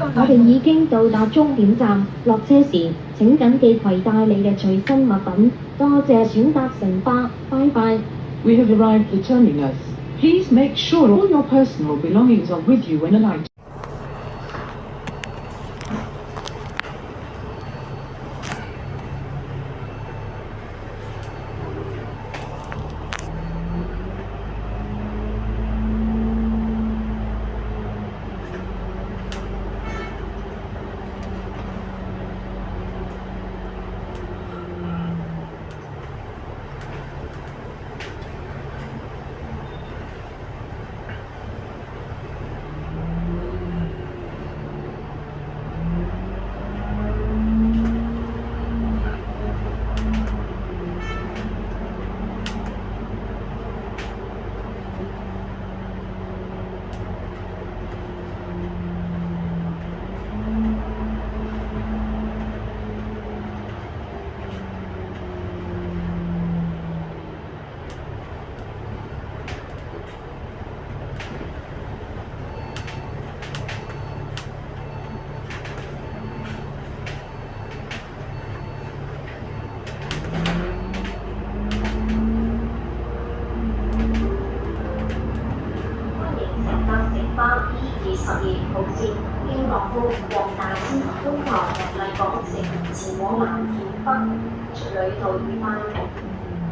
我哋已經到達終點站，落車時請緊記攜帶你嘅隨身物品。多謝選搭城巴，拜拜。We have arrived at the terminus. Please make sure all your personal belongings are with you when alighting. 號線經樂富、黃大仙、東華和麗港城前往藍田北，祝旅途愉快。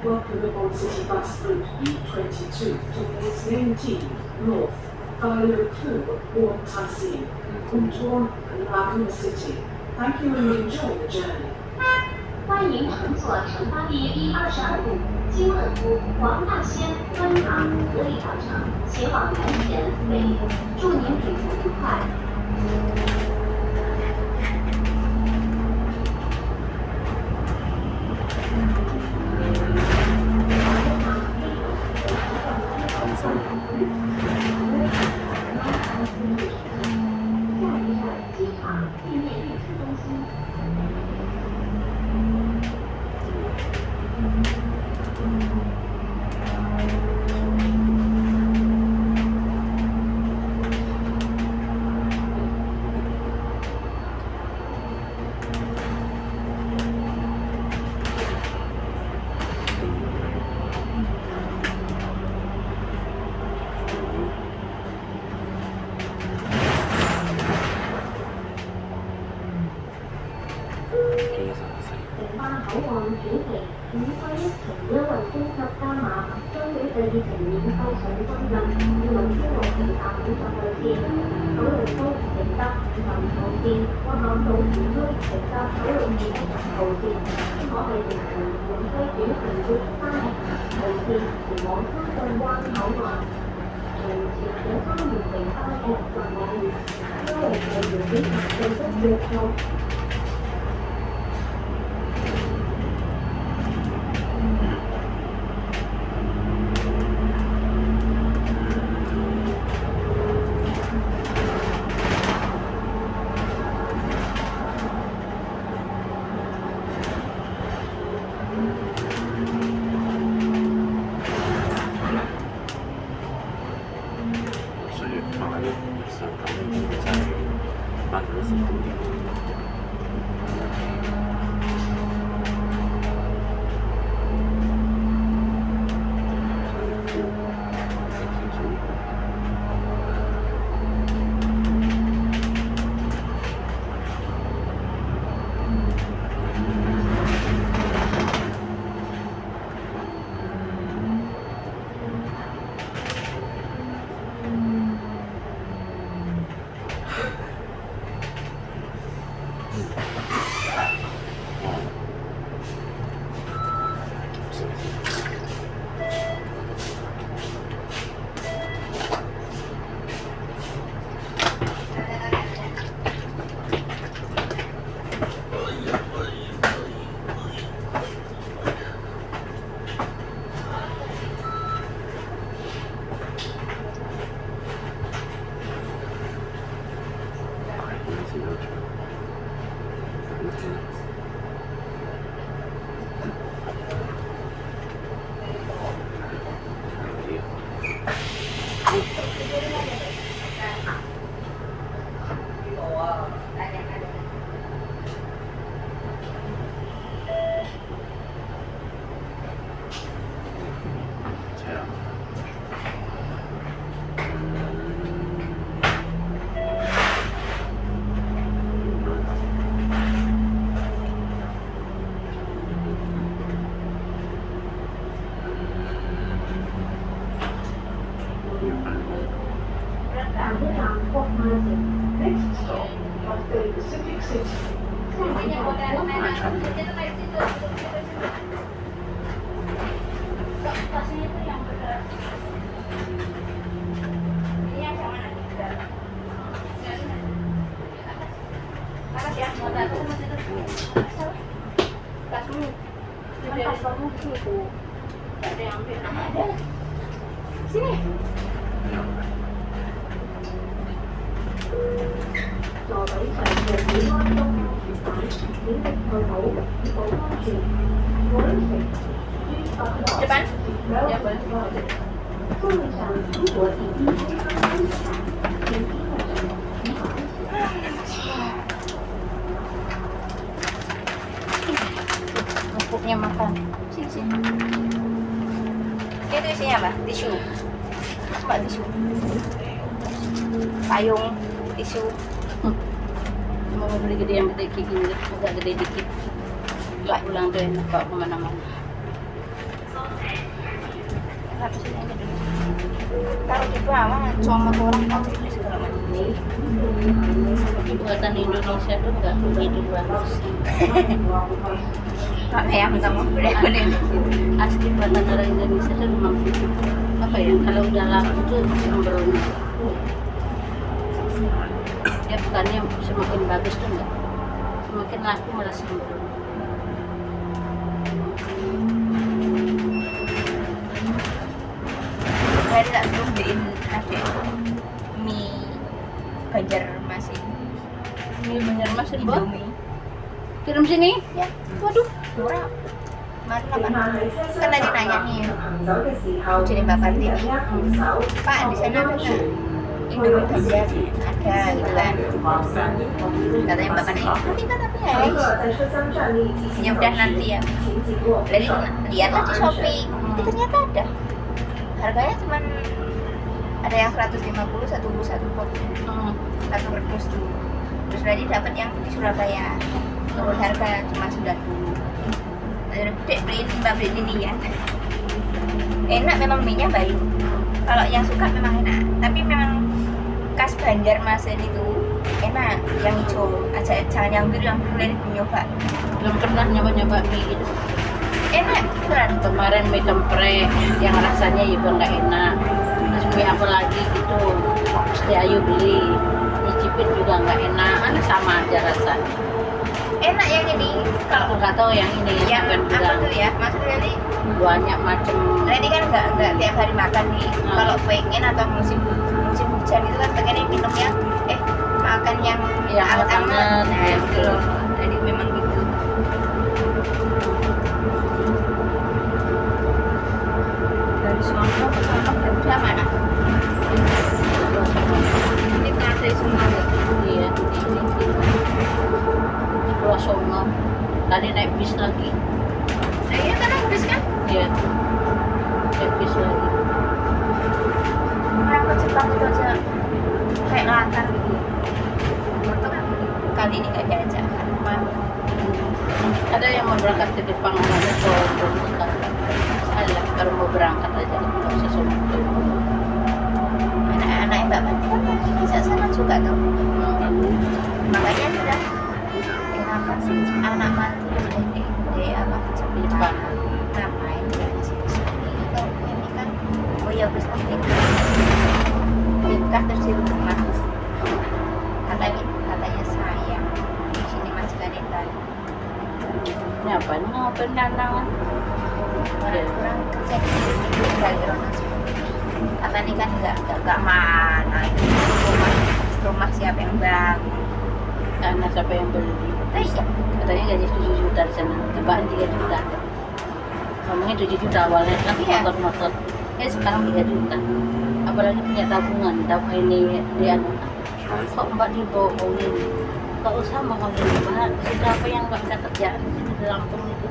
Welcome aboard City Bus Route E22 towards Nanjing North, via Lupu, Wantasi, Kuntuan and Laguna City. Thank you and enjoy the journey. 欢迎乘坐城巴第122路经乐府、黄大仙、观塘、和里长城前往蓝田北，祝您旅途愉快。口岸主題5區1程優惠升級加碼，將會第2程免費上深圳，要民天路乘搭50號線，九龍東乘搭50號線，或港島市區乘搭九龍2 10號線，可係乘乘換西短程月3號線前往深圳灣口岸。從前者3月尾8日在網頁，優惠嘅條件及進一約束。Cathay Pacific City. 下一站国泰船厂。 座位上嘅保安裝安全帶，顯示佢好保安全。我哋乘於北角Depan? 有 Ya, 座 boleh. 座位上如果已經非常安全，請基本上很好安全。 Empuknya makan. Sini sini. Itu isinya apa? Tisu. Coba tisu. Payung, tisu. Mau beli gede yang gede kayak gini, agak gede dikit. Lah pulang deh, bawa kemana-mana. Apa sih yang gede? Taruh di bawah, cuma orang pakai ini segala macam. Buatan Indonesia tuh nggak begitu bagus. Ya, kamu boleh asli buatan orang Indonesia tuh memang apa ya? Kalau udah laku tuh sembrono. Dia bukannya semakin bagus tuh enggak, semakin laku malah sembrono. Tadi tak belum beliin ada mie Banjarmasin. Mie Banjarmasin, Bu? Kirim sini? Ya. Waduh, murah. Kemarin apa? Kan lagi nanya nih, jadi Bapak ini, Pak di sana ada nggak Indomie Banjar? Ada gitu kan. Katanya Bapak ini, nanti kan tapi ya udah nanti ya. Jadi lihatlah di Shopee, ternyata ada. Harganya cuma ada yang 150 satu pot, satu kardus tuh. Terus tadi dapat yang di Surabaya, turun harga cuma 90. Dek beliin Mbak beliin ini ya. Enak memang mie-nya baik. Kalau yang suka memang enak, tapi memang khas Banjarmasin itu enak. Yang hijau aja, jangan yang biru ini nyoba. Belum pernah nyoba-nyoba mie gitu. Enak beneran. Kemarin mie temprek yang rasanya juga nggak enak. Terus mie apa lagi gitu, mesti ayo beli. Nyicipin juga nggak enak, sama aja rasanya. Enak yang ini. Kalau nggak tahu yang ini Yang Ben apa bilang tuh ya? Maksudnya ini banyak macam. Berarti kan nggak tiap hari makan nih. Kalau pengen atau musim hujan itu kan pengen minumnya makan yang Yang anget-anget. hangat, Nah, ya, gitu loh. Jadi memang gitu. Dari Sono ke Sono dari mana? Ini kan dari semua ya. Iya, ini. Pulau Songo. Tadi naik bis lagi. Nah iya kan habis kan? Iya. Naik bis lagi. Orang ke Jepang itu aja kayak latar gitu. Untung kali ini nggak diajak kan. Ada yang mau berangkat ke Jepang, ada belum berangkat. Saya baru mau berangkat aja, nggak usah sombong. Anak-anak Mbak Mati kan bisa sama juga tuh. Makanya sudah apa sih anak mati di apa Jepang ngapain dia di sini kalau ini kan oh ya bisa nikah terus di rumah katanya sayang di sini masih gak ada Ini apa? Ini ngapain nanangan? kurang kerja di dari orang kata ini kan nggak mana rumah siapa yang bangun. Karena siapa yang beli? Iya. Katanya gaji 7 juta di sana, tebakan 3 juta. Ngomongnya 7 juta awalnya kan Iya. motor-motor. Ya sekarang 3 juta. Apalagi punya tabungan ini dia kok Mbak dibohongin. Gak usah bohongin Mbak. Siapa yang nggak ada kerjaan di sini di Lampung itu?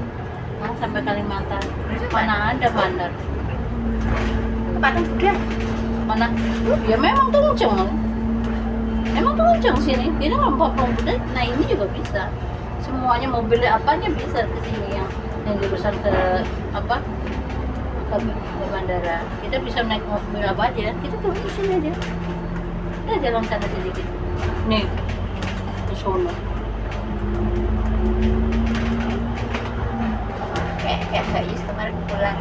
Nah, sampai Kalimantan. Mana ada bandar? Kepatung udah Mana? Ya memang Tungceng. Emang Tungceng sini. Dia nggak 40 bulan. Nah ini juga bisa. Semuanya mau beli apanya bisa ke sini yang jurusan ke apa? Ke bandara. Kita bisa naik mobil apa aja. Kita turun di sini aja. Kita jalan sana sedikit. Nih, di sono. Kayak Mbak Yus kemarin pulang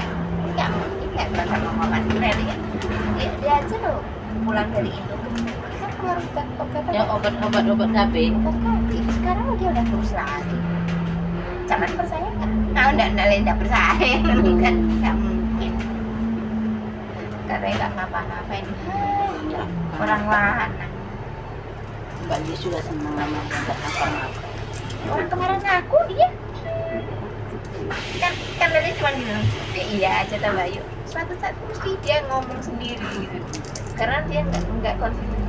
nggak mungkin nggak bilang sama mama Nel ya. Dia aja loh pulang dari Indo kita keluar Yang obat KB. obat kaki. Sekarang dia udah terus lagi. Jangan percaya kan? Kalau nggak percaya kan nggak mungkin. Katanya nggak ngapa-ngapain. Orang lana. Mbak Yus juga senang sama nggak apa-apa. Orang kemarin ngaku dia kan tadi cuma bilang ya iya aja tuh Bayu. Suatu saat mesti dia ngomong sendiri gitu. Karena dia nggak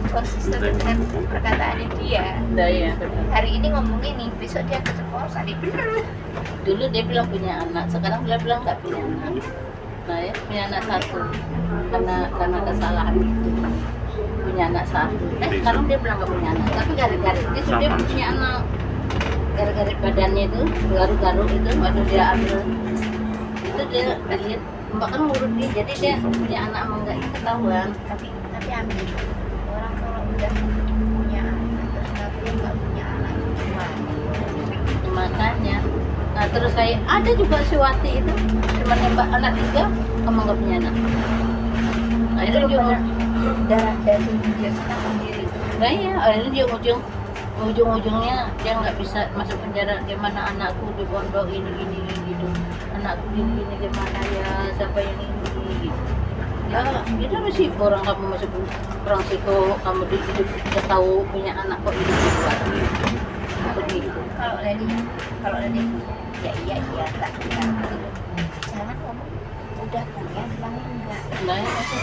konsisten dengan perkataannya dia. Nah, ya, benar. Hari ini ngomong ini, besok dia keceplosan. Dia bener. Dulu dia bilang punya anak, sekarang dia bilang nggak punya anak. Nah ya, punya anak satu karena kesalahan itu punya anak satu. Sekarang dia bilang nggak punya anak, tapi gara-gara itu dia punya anak. Gara-gara badannya itu garuk-garuk itu waktu dia ambil itu dia lihat mbak kan ngurut dia, jadi dia punya anak sama enggak itu ketahuan. Tapi ambil orang kalau udah punya anak terus ngaku nggak punya anak Makanya nah terus saya ada juga si Wati itu cuma nembak anak 3 kamu nggak punya anak. Nah itu juga darah daging dia sendiri. nah ya akhirnya dia ujung-ujungnya dia nggak bisa masuk penjara. Gimana anakku di pondok ini gitu, anakku gini gimana ya, siapa yang ini gitu. Ya itu masih orang kamu masuk perang situ, kamu hidup udah tahu punya anak kok hidup lagi begitu. Kalau Leni ya iya tak jangan ngomong udah punya bilang enggak. Nah ya, Masih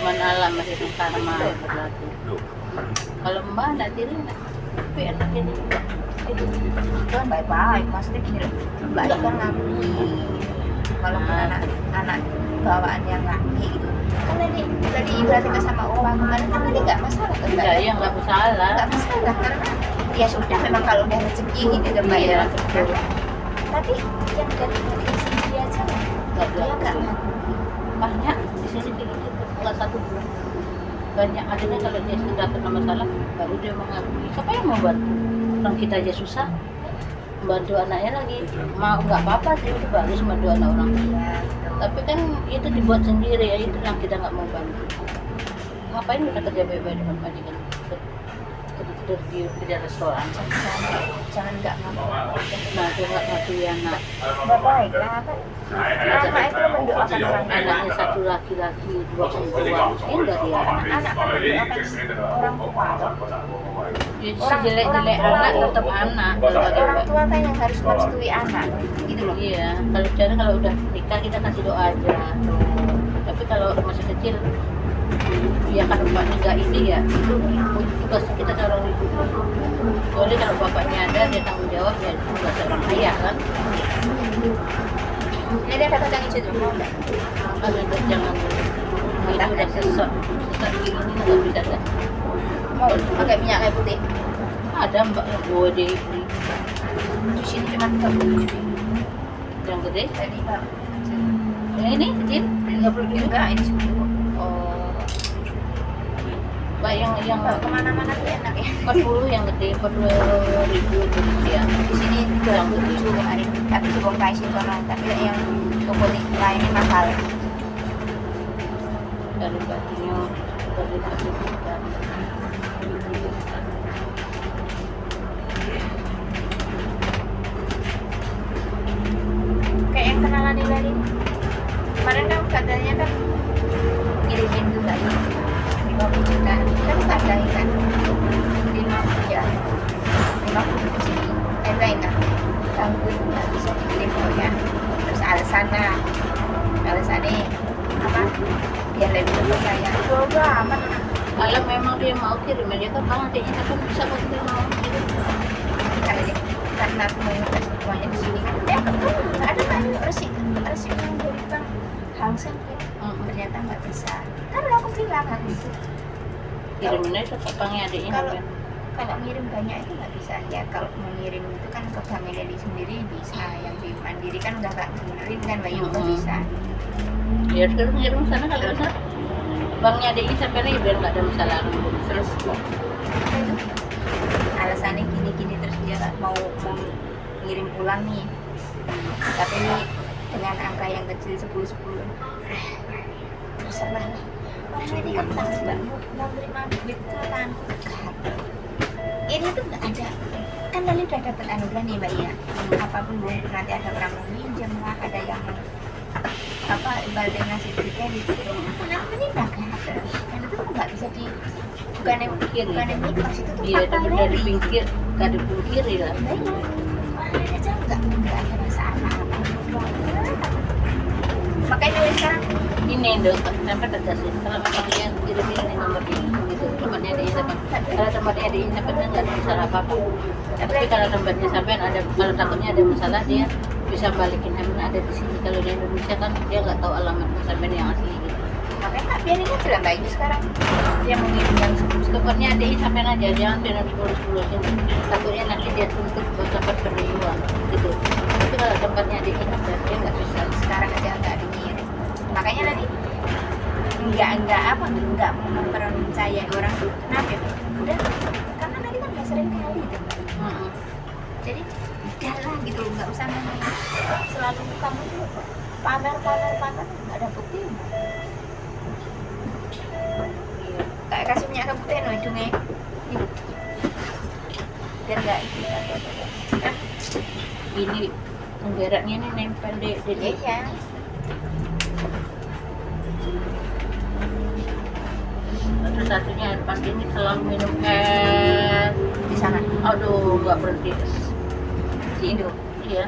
cuman alam masih itu karma yang berlaku. Kalau mbak anak tiri enggak, tapi anak tiri juga itu kan baik-baik maksudnya gini loh, Mbak Ika ngakui walaupun anak bawaan yang laki gitu kan tadi ibaratnya sama opa kemarin kan tadi nggak masalah kan enggak ya nggak masalah. nggak masalah karena ya sudah memang kalau udah rezeki gitu kan Mbak Iya, ya. betul. Tapi yang dari sendiri aja Nggak dia nggak berlaku. ngakui. Banyak di sini kayak gitu, nggak satu dua. Banyak akhirnya kalau dia sudah kena masalah baru dia mengakui. Siapa yang mau bantu? Orang kita aja susah bantu anaknya lagi. Mau nggak apa-apa sih, itu bagus bantu anak orang. Tapi kan itu dibuat sendiri ya, itu yang kita nggak mau bantu. Ngapain kita kerja baik-baik dengan majikan? Di restoran. Jangan nggak ngakui. Nah, dia nggak ngakui anak. Nggak baik lah kan. Anak itu mendoakan orang tua. Anaknya satu laki-laki, 2 perempuan. Enggak dia anak. Anak kan mendoakan orang tua. Ya, sejelek-jelek anak tetap anak. Orang tua kan yang harus merestui anak gitu loh. Iya, kalau udah nikah kita kasih doa aja. Tapi kalau masih kecil, ya kan bapaknya nggak ini ya, itu tugas kita seorang ibu. Kecuali kalau bapaknya ada, dia tanggung jawab ya tugas seorang ayah kan. Ini dia kata yang itu mau nggak? Kalau udah jangan itu udah sesat gini nggak bisa kan. Mau pakai minyak kayu putih. Ada mbak yang gue dibeli Di sini cuma 30 yang gede. tadi Pak. Yang ini kecil 30 juga ini 10. oh mbak yang Kalau kemana-mana tuh enak ya. 40 yang gede 40.000 itu dia. Di sini 27 kemarin. Tapi di Bongkai sih orang. Tapi yang toko lainnya mahal. Dari bajunya dari baju kita. Kayak yang kenalan di Bali. Kemarin kan katanya kan ngirimin tuh lagi 50 juta. Kan standar kan 50 ya. 50 sih. Lain kan. Tanggung nggak bisa dikirim ya. Terus alasannya apa? Biar lebih percaya. Coba amat. Kalau memang dia mau kirim dia kan bang adiknya kan bisa kok kita mau kirim. Karena aku mau ngetes semuanya di sini kan nggak ada kan resip yang dari bang Hangsen ternyata nggak bisa kan aku bilang kan Kirimin aja ke banknya adiknya. kalau ngirim banyak itu nggak bisa ya. Kalau mau ngirim itu kan ke banknya dari sendiri bisa, yang di Mandiri kan udah nggak ngirim kan Bayu nggak bisa. Ya terus ngirim sana kalau bisa banknya adiknya sampai biar nggak ada masalah terus. Apa itu? alasannya gini-gini terus dia nggak mau ngirim pulang nih, tapi dengan angka yang kecil 10-10 terserah lah. Orang ini kan mbak mau terima duit kan, ini tuh nggak ada kan. Tadi udah dapat anugerah nih mbak ya, apapun nanti ada orang mau minjem lah, ada yang apa ibaratnya ngasih duitnya di situ, kenapa ini nggak ada, dan itu nggak bisa di bukan yang mitos itu tuh Iya, fakta tapi dari pinggir, gak dipungkiri lah. ada aja nggak ada masalah apa-apa. Makanya dari sekarang Ini dong, sampai tegasin. Kalau memang dia kirimin ini nomornya, gitu. Tempatnya di internet. Kalau tempatnya di internetnya nggak ada masalah apa-apa. Tapi kalau tempatnya sampai ada, kalau takutnya ada masalah dia bisa balikin handphone ada di sini. Kalau di Indonesia kan dia nggak tahu alamat sampai yang asli gitu. makanya tak biarin aja lah mbak ini sekarang dia mau ngirim yang Tempatnya ada sampai aja, jangan pindah 10 sini. Takutnya nanti dia tuntut buat dapat perlindungan gitu. Tapi kalau tempatnya di internet dia nggak bisa. sekarang aja nggak dingirim. Makanya tadi nggak mempercayai orang tuh kenapa ya? Udah karena tadi kan udah sering kali tuh. Jadi udahlah gitu, nggak usah selalu kamu tuh pamer nggak ada bukti. Kayak kasih minyak ke putih no hidungnya gitu. Biar nggak itu kan. Ini penggeraknya ini nempel di Iya. Terus satunya pasti ini selalu minum es Di sana aduh nggak berhenti di Indo. iya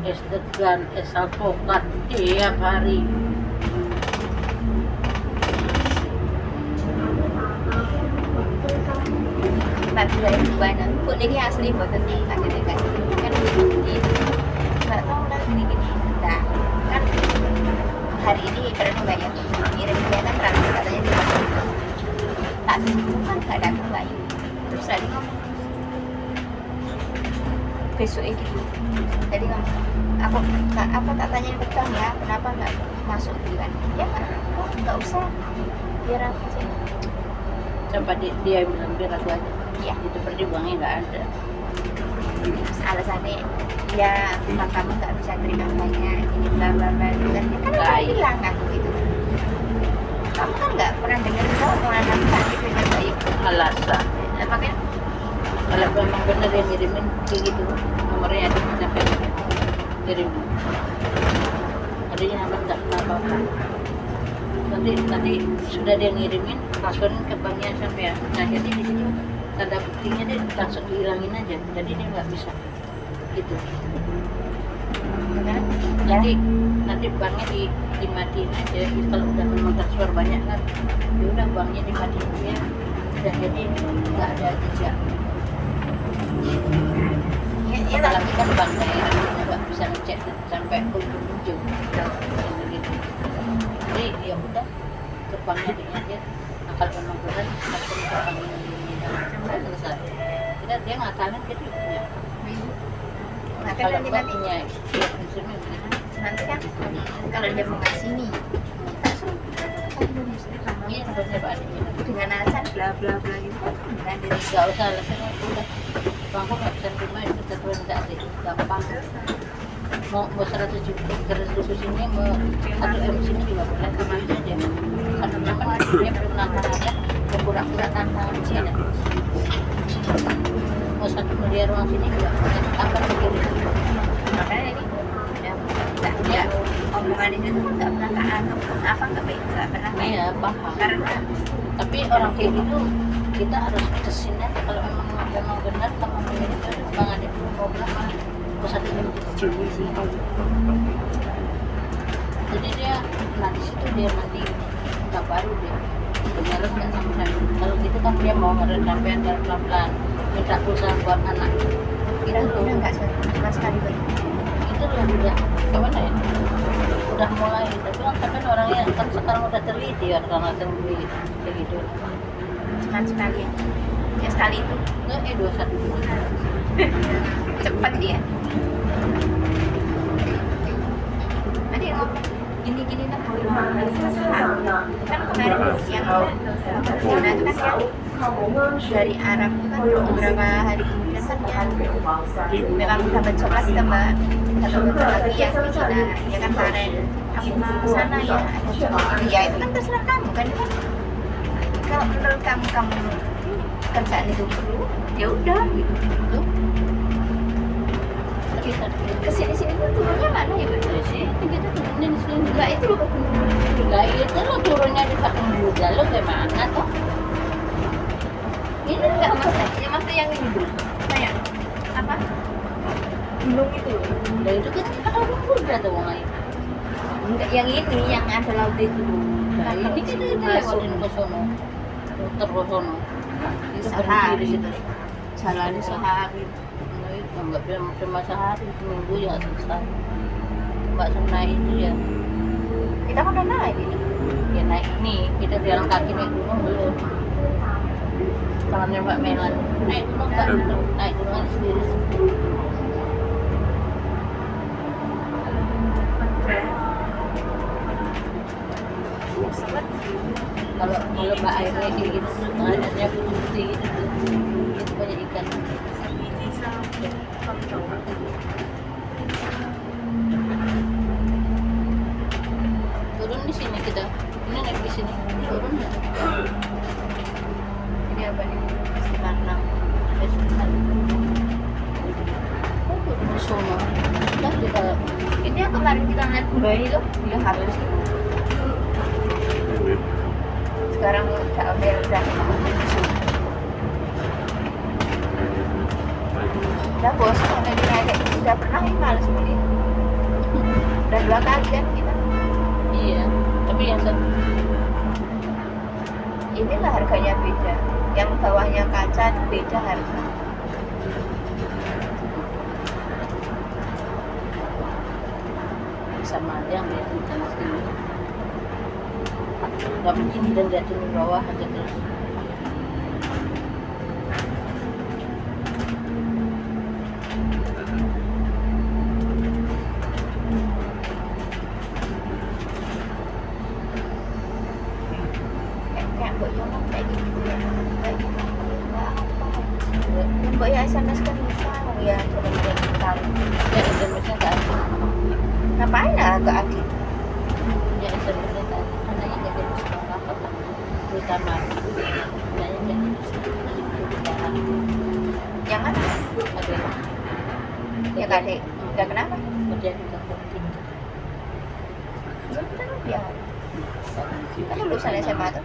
es degan es alpukat tiap hari Mbak juga yang banyak. Kok ini asli buat tadi kan gini. Nggak tahu lah gini. Nah kan hari ini pernah mbak ya ngirim dia kan transfer katanya di tak tunggu kan nggak datang mbak ya. Terus tadi ngomong besoknya gitu. Jadi ngomong aku apa tak tanya ke Bang ya kenapa nggak masuk gitu kan? Ya nggak usah biar aku aja. sampai dia bilang biar aku aja Iya. itu perjuangannya nggak ada Terus alasannya ya Bang kamu nggak bisa terima banyak ini bla bla bla gitu kan. Ya kan aku Baik. bilang aku gitu. Kamu kan nggak pernah dengar tahu omongan aku kan gitu kan baik. alasan Nah, makanya kalau memang benar yang ngirimin kayak gitu nomornya ada sampai kirimin adanya nama nggak apa-apa nanti sudah dia ngirimin passwordnya ke banknya sampai ya. Nah jadi di sini tanda buktinya dia langsung dihilangin aja jadi dia nggak bisa gitu nanti banknya dimatiin aja kalau udah memang transfer banyak kan ya udah banknya dimatiin ya dan jadi nggak ada jejak ya lah. apalagi kan bank daerah nggak bisa ngecek sampai ke ujung gitu. Jadi ya udah ke banknya dia aja nah, kalau memang benar langsung ke bank ini sampai selesai dia ngakalin gitu ya Nah, kalau kan nanti banknya ya prinsipnya begitu nanti kan kalau dia mau ngasih nih tak suruh iya sebenarnya Pak Adi dengan alasan bla bla bla gitu kan nggak ada. nggak usah alasan udah bangku nggak bisa terima itu ketentuan nggak ada gampang mau 100 juta resolusinya mau 1 M sini juga boleh sama aja deh karena memang dia belum nangkap ada yang pura-pura tangkap di sini mau 1 miliar uang sini juga boleh apa begini Makanya ini ya nggak ya omongan itu tuh nggak pernah keanggap apa nggak baik nggak pernah kayak iya paham karena tapi orang kayak gitu kita harus tesin aja kalau memang benar kamu mengirim itu bang ada program mau 1 M jadi dia nah di situ dia nanti nggak baru dia beneran nggak sampai kalau gitu kan dia mau ngeredapean dari pelan-pelan minta pulsa buat anak kira-kira nggak sama sekali baik. itu loh udah kemana ya udah mulai tapi kan sampai orangnya kan sekarang udah teliti ya karena teliti kayak gitu Cuma sekali ya sekali itu nggak 21 cepat dia. Nanti ngomong gini-gini kan kan kemarin yang Fiona itu kan dari Arab itu kan beberapa hari kemudian kan ya memang dapat coklat kita mbak, satu botol lagi yang di Cina ya kan kemarin aku ke sana ya ada coklat ya itu kan terserah kamu kan, itu kan kalau menurut kamu kerjaan itu perlu ya udah gitu. Kesini tuh turunnya mana ya betul sih? Kita turunin di sini. Enggak itu lo enggak itu lo turunnya di Patung Buddha lo gimana toh? Ini enggak maksudnya yang ini dulu. Kayak apa? Gunung itu. Nah itu kan Patung Buddha tuh mulai. Enggak yang ini yang ada laut itu. Nah ini kita lewatin ke sono. Muter ke sono. Sehari gitu. Jalan sehari. Enggak cuma sehari, seminggu ya selesai. Mbak naik itu ya. Kita kan udah naik ini. Ya naik nih, kita jalan kaki naik gunung belum. Tangannya Mbak Melan. Naik gunung enggak? Naik gunung sendiri. Kalau Mbak airnya kayak gitu, airnya putih gitu, itu banyak ikan. Turun di sini kita. Ini naik di sini. Turun nggak? Ini apa nih? Sekarang ada sekitar. Oh, turun di sono. Nah, kita. Ini yang kemarin kita lihat bayi loh, dia habis. Sekarang udah udah bos, karena kayak udah pernah ya males beli. Udah 2 kali kan kita. Iya, tapi yang inilah harganya beda. Yang bawahnya kaca beda harga. Sama aja yang beda sama sini. Gak mungkin kita liatin di bawah aja terus. Mbak ya SMS kan bisa ya jalan-jalan tahu. Ya SMS-nya tak ada. Ngapain lah gak ada? Ya SMS-nya tak ada. Karena yang jadi sekolah apa? Berita mati. Nanya jadi berita. Yang mana? Ada. Ya gak ada. Gak kenapa? Kerja di kantor. Sebentar ya. Kan lulusan SMA tuh.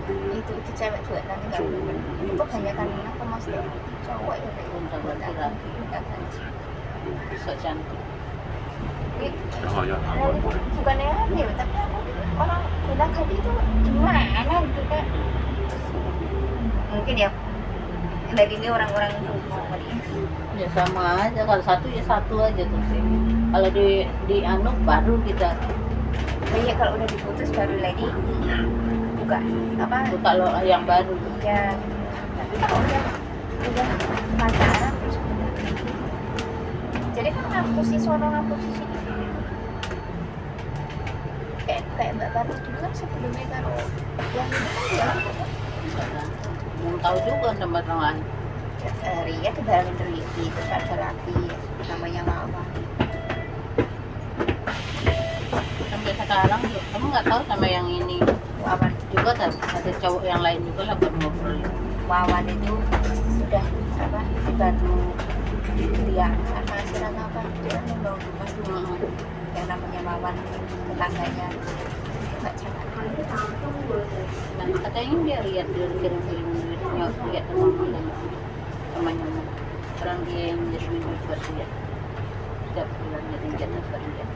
Itu cewek juga nanti nggak bener. Itu kebanyakan apa mas deh cowok ya kayak sok cantik. Bukannya aneh tapi orang udah ganti itu gimana gitu kan? Mungkin ya dari ini orang-orang itu ya sama aja, kalau satu ya satu aja terus. Kalau di anu baru kita. Iya kalau udah diputus baru lagi buka apa? Kalau yang baru ya. Tapi kalau udah pacaran terus jadi kan ngapus si sono ngapus si sini. Kayak Mbak Baru dulu kan sebelumnya kalau yang ini kan dia belum tahu juga tempat orang lain. Ria tuh barang teliti terus ada lagi namanya Mama. Sampai sekarang kamu nggak tahu sama yang ini Wawan juga kan ada cowok yang lain juga lah ngobrol. Wawan itu udah apa dibantu Liang sama Siran apa dia membangun rumah dulu yang namanya Wawan tetangganya nggak jangan. Nah, katanya dia lihat dia kirim-kirim duitnya lihat temannya orang dia yang jadi buat dia setiap bulan jadi jatah per dia.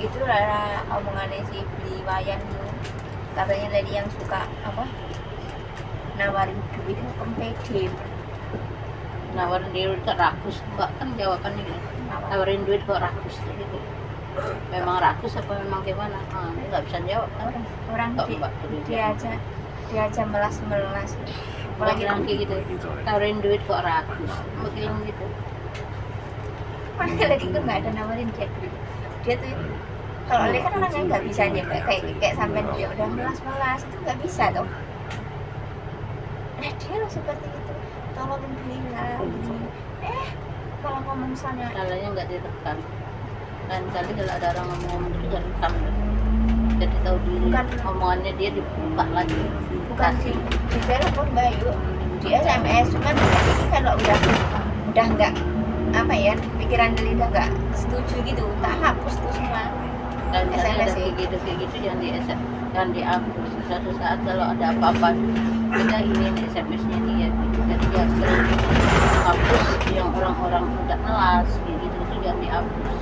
Itu lah omongannya si beli wayan tuh katanya lady yang suka apa nawarin duit ke pede nawarin duit ke rakus mbak kan jawabannya gitu nawarin duit kok rakus gitu memang rakus apa memang gimana nggak bisa jawab kan orang dia aja melas apalagi lagi gitu nawarin duit kok rakus mungkin gitu padahal lagi itu nggak ada nawarin dia tuh Kalau Oli kan orangnya nggak bisa jaga, kayak sampai dia udah melas itu nggak bisa tuh. Nah dia loh seperti itu, tolongin belilah gini. Kalau ngomong misalnya Salahnya nggak direkam. Lain kali kalau ada orang ngomong itu jangan rekam. Jadi tahu diri. Bukan. Omongannya dia dibuka lagi. bukan di telepon Bayu, di SMS, cuman ini kalau udah nggak apa ya, pikiran Deli udah nggak setuju gitu, tak hapus tuh semua. Dan ada SMS sih. kayak gitu jangan dihapus. Suatu saat kalau ada apa-apa kita ini SMS-nya dia gitu. Jadi dia sering hapus yang orang-orang udah nelas gitu itu jangan dihapus.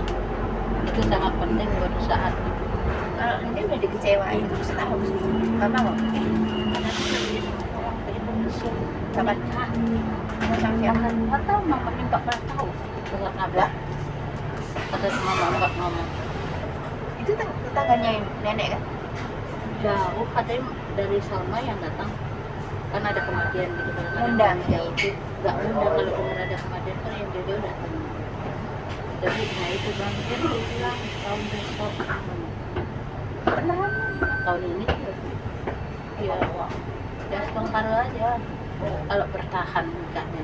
Itu sangat penting suatu saat. Kalau nanti udah dikecewain terus tak hapus, Bapak mau kapan? Mau sama siapa? Nggak tahu mama minta nggak tahu. Dengar kabar. Kata mama nggak ngomong. Itu tetangganya nenek kan? Jauh katanya dari Salma yang datang kan ada kematian gitu kan Undang. jauh itu nggak undang kalau benar ada kematian kan yang jauh datang jadi nah itu bang dia bilang tahun besok Pernah? tahun ini ya ya sementara aja kalau bertahan nikahnya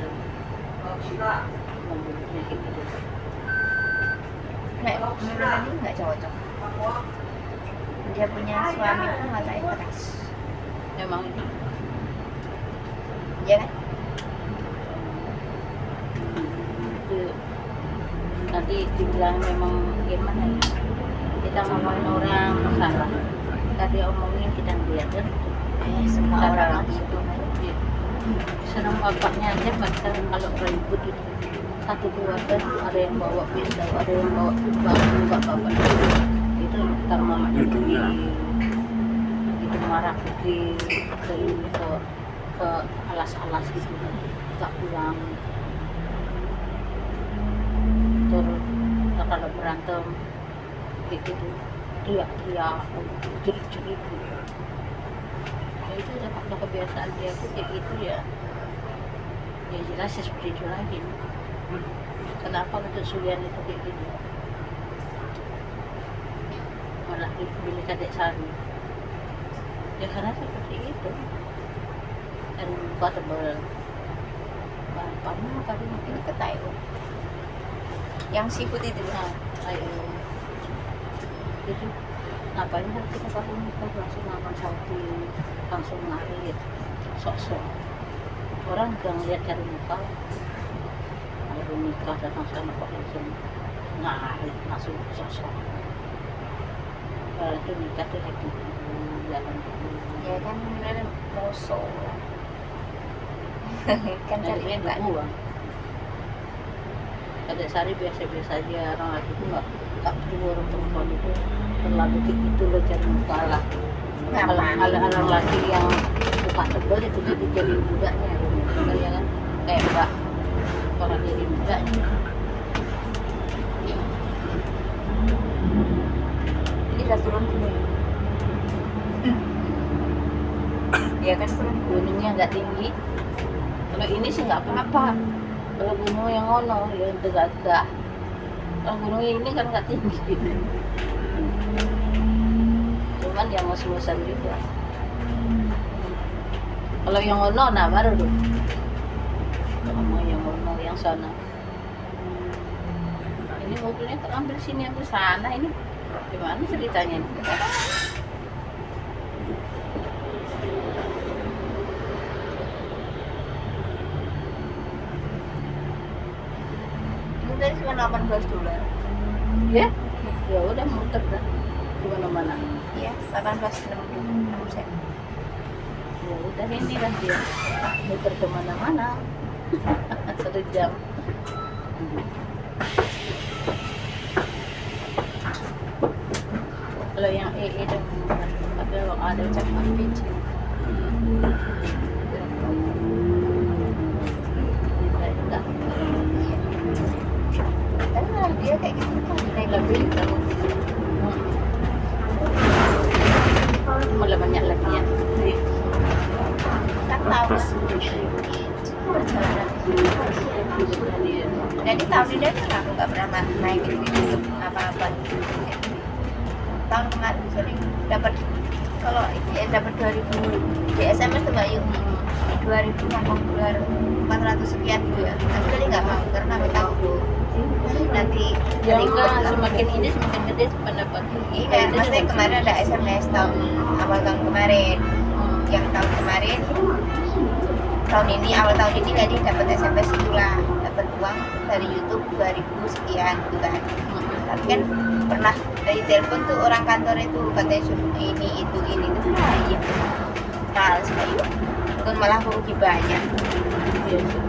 mobilnya kayak gitu Nek, menurut ini nggak cocok. Dia punya suami pun malah keras, memang itu ya kan? nanti dibilang memang gimana ya kita ngomongin orang salah tadi omongin kita lihat kan Semua Salah orang langsung. gitu. Senang bapaknya aja pacaran kalau ribut itu satu keluarga ada yang bawa pisau ada yang bawa enggak bapak itu ntar mamanya pergi itu marah pergi ke ini ke alas-alas gitu nggak pulang terus kalau berantem kayak gitu teriak-teriak jerit-jerit gitu. Ya itu udah kebiasaan dia tuh kayak gitu ya ya jelas ya seperti itu lagi kenapa untuk Sulian itu kayak gitu malah dipilih kadek Sari ya karena seperti itu dan muka tebal bapaknya tadi mungkin Ini ke Taiwan. Yang seafood itu. nah ayo itu ngapain kan kita kalau nikah langsung makan sapi langsung ngarit sok-sok orang juga ngeliat dari muka kalau nikah datang sama kok langsung ngarit langsung sok-sok kalau itu nikah tuh happy jalan Ya kan bener moso. Kan cari carinya muka. buang kadek Sari biasa-biasa aja orang laki itu nggak perlu orang perempuan itu terlalu kayak gitu loh cari muka lah kalau Ngapain? ada orang laki yang muka tebal itu jadi budaknya bener ya kan kayak mbak orang jadi budaknya Ini udah turun gunung. Ya kan turun gunung. gunungnya nggak tinggi kalau ini sih nggak apa-apa kalau gunung yang ngono ya tegak-tegak kalau gunung ini kan nggak tinggi cuman yang ngos-ngosan juga kalau yang ngono nah baru tuh kalau yang ngono yang sana ini mobilnya ambil sini ambil sana ini gimana ceritanya ini Ini tadi cuma $18. ya ya udah muter dah kemana-mana Iya, 18,66 sen. ya udah ini lah dia muter kemana-mana 1 jam kalau yang itu ada ucapan bensin enggak Kan malah dia kayak gitu kan naik lebih malah banyak lagi ya kan tahu kan perjalanan. Jadi tahun ini kan aku nggak pernah naik YouTube apa-apa. tahun kemarin sering dapat kalau ya dapat 2000 di SMS tuh Mbak Yu 2000 ngomong dolar 400 sekian gitu ya. Tapi tadi nggak mau karena aku tahu nanti Ya ribet enggak, lah. semakin ini semakin gede pendapat. Iya, maksudnya kemarin ada SMS awal tahun kemarin. Yang tahun kemarin tahun ini awal tahun ini tadi dapat SMS itulah dapat uang dari YouTube 2000 sekian gitu kan. Tapi kan pernah dari telepon tuh orang kantor itu katanya suruh ini itu tuh iya males kayak bukan malah rugi banyak. Iya sih.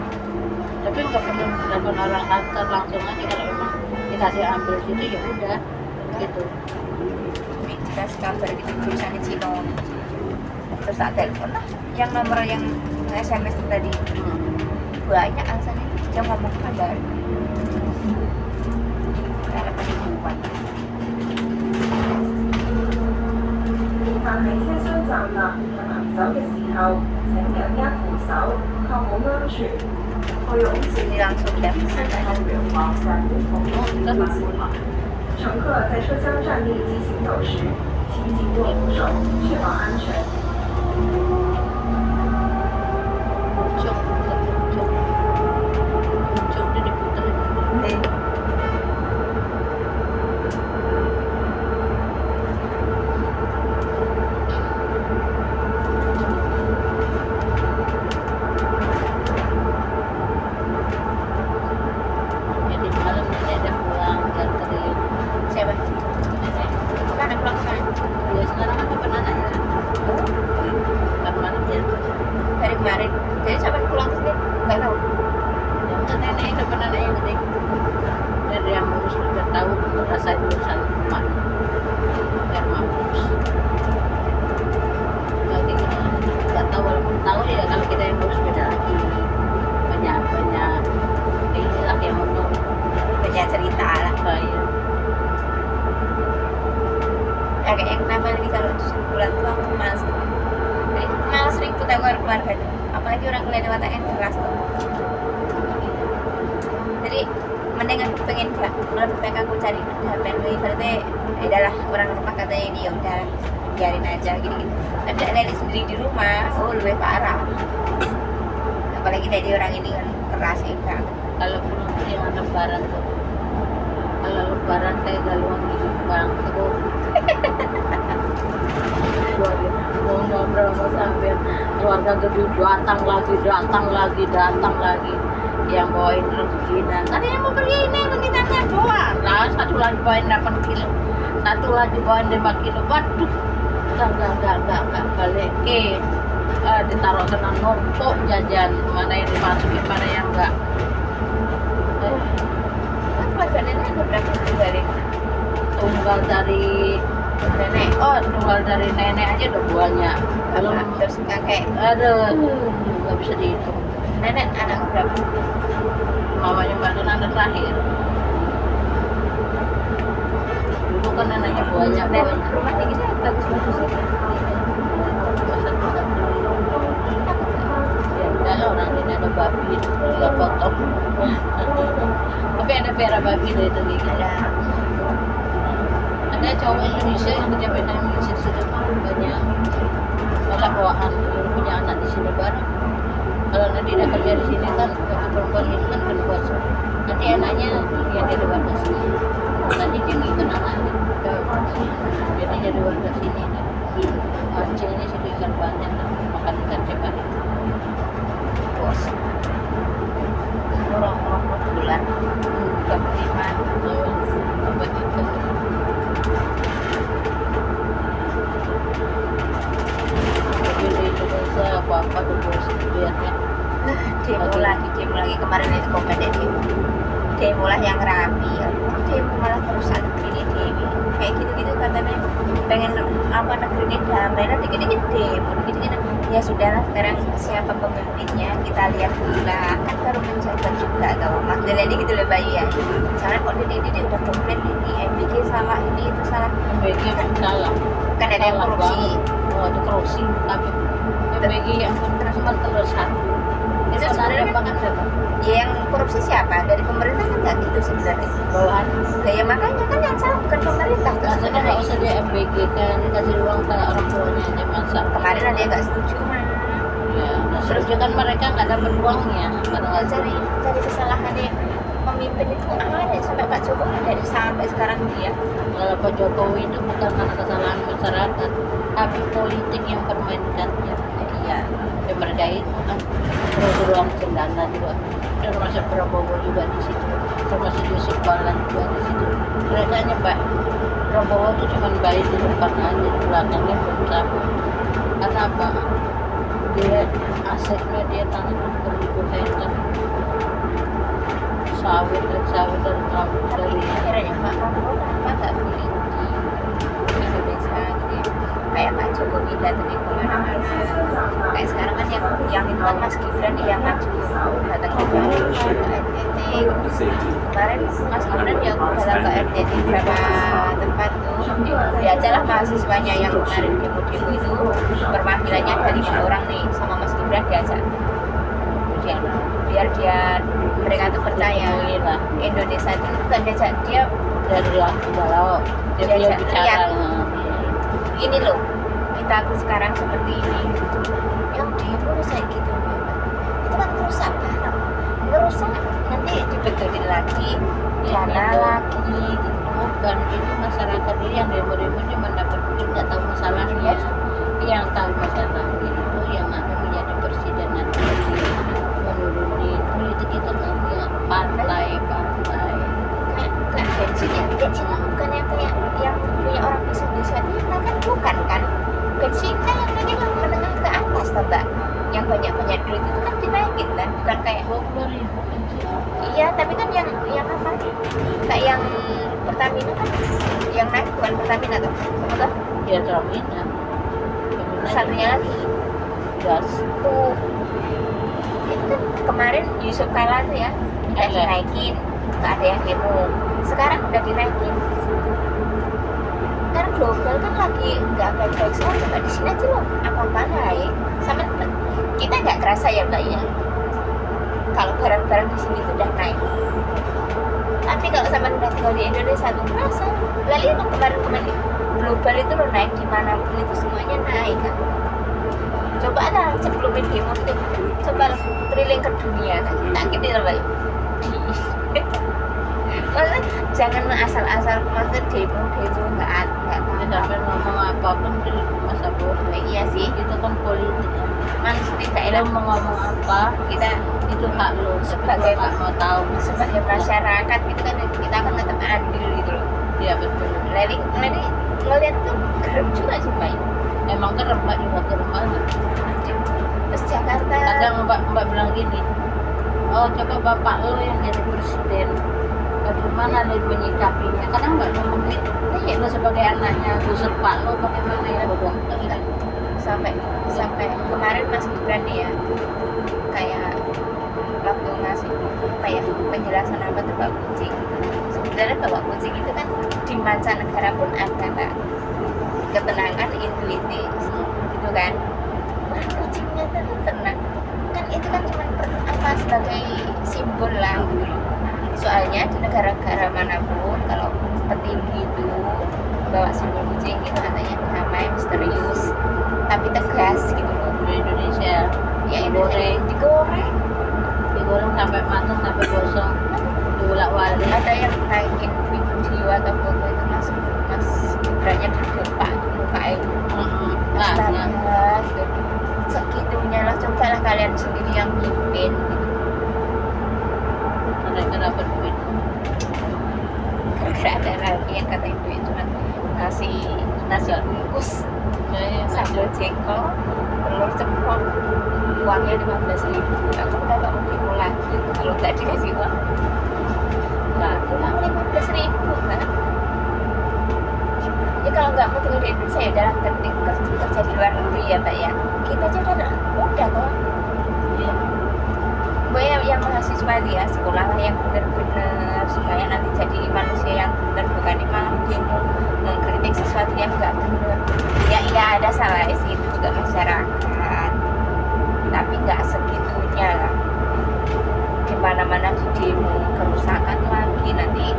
Tapi nggak perlu telepon orang kantor langsung aja kalau emang dikasih ambil situ ya udah gitu. Dikasih kabar gitu tulisannya Cino terus tak telepon lah yang nomor yang SMS itu tadi banyak alasannya dia ngomong kabar karena penipuan. 但係車廂站立同行走嘅時候，請緊握扶手，確保安全。去擁前 Ini langsung dapat 後圓環上面服務的指牌。乘客在車廂站立及行走時，請緊握扶手，確保安全。 Cuk dia diputerin. Jadi malam ini ada pulang dari Siapa? nenek. Mana pulang kemana? Ya sekarang kan kapan anaknya? Kan malam ya. Dari kemarin. Jadi sampai pulang sini nggak tahu. Yang ke nenek kapan anaknya gede. Dari yang ngurus udah tahu rasain urusan rumah. Biar mampus. Lagi nggak tahu walaupun tahu ya kalau kita yang ngurus beda lagi. Banyak inilah yang untuk Banyak cerita lah. saya. Ya kayak kenapa lagi kalau bulan tuh aku malas. Jadi malas ribut aku orang keluarga tuh. Apalagi orang kelihatan wataknya keras tuh. Jadi mending aku pengen lebih baik aku cari HP dulu ibaratnya adalah orang rumah katanya ini ya udah biarin aja gitu. Ada nenek sendiri di rumah, oh lebih parah. Apalagi tadi orang ini kan keras ya kan. Kalau pulang yang lebaran tuh, kalau lebaran kayak galuan gitu bang tuh mau ngobrol sampai keluarga gede datang lagi yang bawain rezekinan katanya mau pergi ini kita bawa nah satu lagi bawain 8 kilo satu lagi bawain 5 kilo waduh enggak balik ke ditaruh tenang numpuk jajan mana yang dimasukin mana yang enggak Kan keluarga nenek ada berapa kali? tunggal dari Nenek, tunggal dari nenek aja udah banyak belum terus kakek, ada nggak bisa dihitung nenek anak berapa? mamanya mbak Dona ada terakhir dulu kan neneknya banyak Nenek rumahnya gitu bagus-bagus gitu. ya enggak lah orang ini ada babi nggak potong tapi ada pera babi dari tadi ada cowok Indonesia yang kejabetan di situ banyak malah bawaan yang punya anak di sini bareng kalau nanti dia kerja di sini kan bagi perempuan ini kan bos nanti anaknya yang dari warga sini nanti dia ngikut anaknya jadi dari warga sini Aceh ini situ ikan banyak makan ikan cepat Bos. Orang-orang bulan, jam 5. obat ikan di Indonesia apa-apa tuh bos lihatnya Demo lagi kemarin itu komen demo lah yang rapi ya. Demo malah terusan ini demo kayak gitu-gitu katanya pengen apa negeri ini damai lah dikit-dikit demo dikit-dikit ya sudahlah sekarang siapa pemimpinnya kita lihat dulu lah kan baru menjabat juga atau Magdalena gitu loh Bayu ya soalnya kok dia udah komplain ini MBG salah ini itu salah MBG salah kan ada yang Salah korupsi banget. Oh itu korupsi tapi MBG yang terus satu itu sebenarnya banget siapa ya yang korupsi siapa dari pemerintah kan nggak gitu sebenarnya bawahan nah, ya makanya kan yang salah bukan pemerintah tuh Maksudnya nggak sebenarnya. usah di MBG kan, kasih ruang ke orang tuanya aja masa. Kemarin ada yang nggak setuju mah. Ya, terus juga kan mereka nggak dapat uangnya, karena nggak Cari kesalahannya pemimpin itu ada sampai Pak Jokowi dari sampai sekarang dia. kalau Pak Jokowi itu bukan karena kesalahan masyarakat, tapi politik yang permainkannya. Iya. Ya, mereka itu kan terus ruang cendana juga, termasuk Prabowo juga di situ, termasuk Yusuf Kala juga di situ. Mereka hanya Pak Prabowo itu cuma baik di depan aja, di belakangnya belum sama. Karena apa? Dia asetnya dia tanah 6.000 hektar sawit dan Tapi dari akhirnya Pak Prabowo kenapa nggak pilih di Indonesia gitu ya? Kayak Pak Jokowi datang ke mana-mana. Kayak sekarang kan yang itu kan Mas Gibran yang maju datang ke NTT. Kemarin Mas Gibran yang datang ke NTT berapa tempat tuh diajalah mahasiswanya yang kemarin demo-demo itu perwakilannya dari 2 orang nih sama Mas Gibran diajak. Biar dia mereka tuh percaya lah Indonesia itu bukan dia dari galau dia Diajak bicara lihat. Ini loh kita tuh sekarang seperti ini yang demo kayak gitu itu kan merusak barang ngerusak nanti dibetulin lagi dana lagi gitu. bukan itu masyarakat ini yang demo-demo cuma dapat duit nggak tahu masalahnya. Yang tahu masalahnya itu yang akan menjadi presiden nanti menuruni politik itu nanti partai Kan bensinnya bukan yang kayak yang punya orang bisa-bisa nah kan bukan kan bensinnya yang tadi yang menengah ke atas toh Mbak yang banyak-banyak duit itu kan dinaikin kan bukan kayak 20.000 iya tapi kan yang apa kayak yang Pertamina kan yang naik bukan Pertamina tuh apa tuh ya Tramina satunya lagi gas tuh itu kan kemarin Yusuf Kala tuh ya nggak dinaikin nggak ada yang demo sekarang udah dinaikin karena global kan lagi nggak baik-baik saja Mbak di sini aja loh apa-apa naik sama kita nggak kerasa ya Mbak ya kalau barang-barang di sini tuh udah naik tapi kalau sama udah tinggal di Indonesia tuh kerasa lalu lo kemarin global itu lo naik dimanapun itu semuanya naik kan coba lah sebelum demo itu coba lah keliling ke dunia kan tak gitu lah Mbak maksudnya jangan asal-asal maksudnya demo nggak sampai ngomong apapun di masa boleh iya sih itu kan politik ya. maksudnya Lo daerah mau ngomong apa kita itu hak lo Sebagai nggak mau tahu sebagai masyarakat gitu kan kita akan tetap adil gitu loh ya betul Leli ngeliat tuh gerem juga sih Mbak emang keren mbak juga keren banget terus Jakarta kadang mbak bilang gini oh coba bapak lo yang jadi presiden bagaimana lo menyikapinya kadang mbak ngomong gitu ya lo sebagai anaknya busur pak lo bagaimana ya bodoh kan sampai kemarin Mas Gibran nih ya kayak waktu ngasih apa ya penjelasan apa tuh Pak Kucing sebenarnya Bapak Kucing itu kan di mancanegara pun ada Pak ketenangan infinity gitu kan nah kucingnya tuh tenang kan itu kan cuma apa sebagai simbol lah gitu loh soalnya di negara-negara manapun kalau petinggi itu bawa simbol kucing itu katanya damai misterius tapi tegas gitu loh di Indonesia ya Indonesia digoreng sampai matang sampai gosong diulak-walik ada yang naikin video atau foto itu mas Gibrannya didepak mukanya astaga gitu segitunya lah coba lah kalian sendiri yang mimpin gitu. mereka dapat duit gara-gara ada lagi yang katanya duit cuma nasi bungkus sambal jengkol telur ceplok uangnya 15.000 aku udah gak mau demo lagi kalau nggak dikasih uang uang 15.000 kan ya kalau nggak mau tinggal di Indonesia ya dalam kerja di luar negeri ya Mbak ya kita aja udah kok ya. Pokoknya yang mahasiswa dia sekolah lah yang benar-benar supaya nanti jadi manusia yang benar bukan malah dia mau mengkritik sesuatu yang nggak benar ya iya ada salah sih itu juga masyarakat tapi nggak segitunya lah mana-mana demo kerusakan lagi, nanti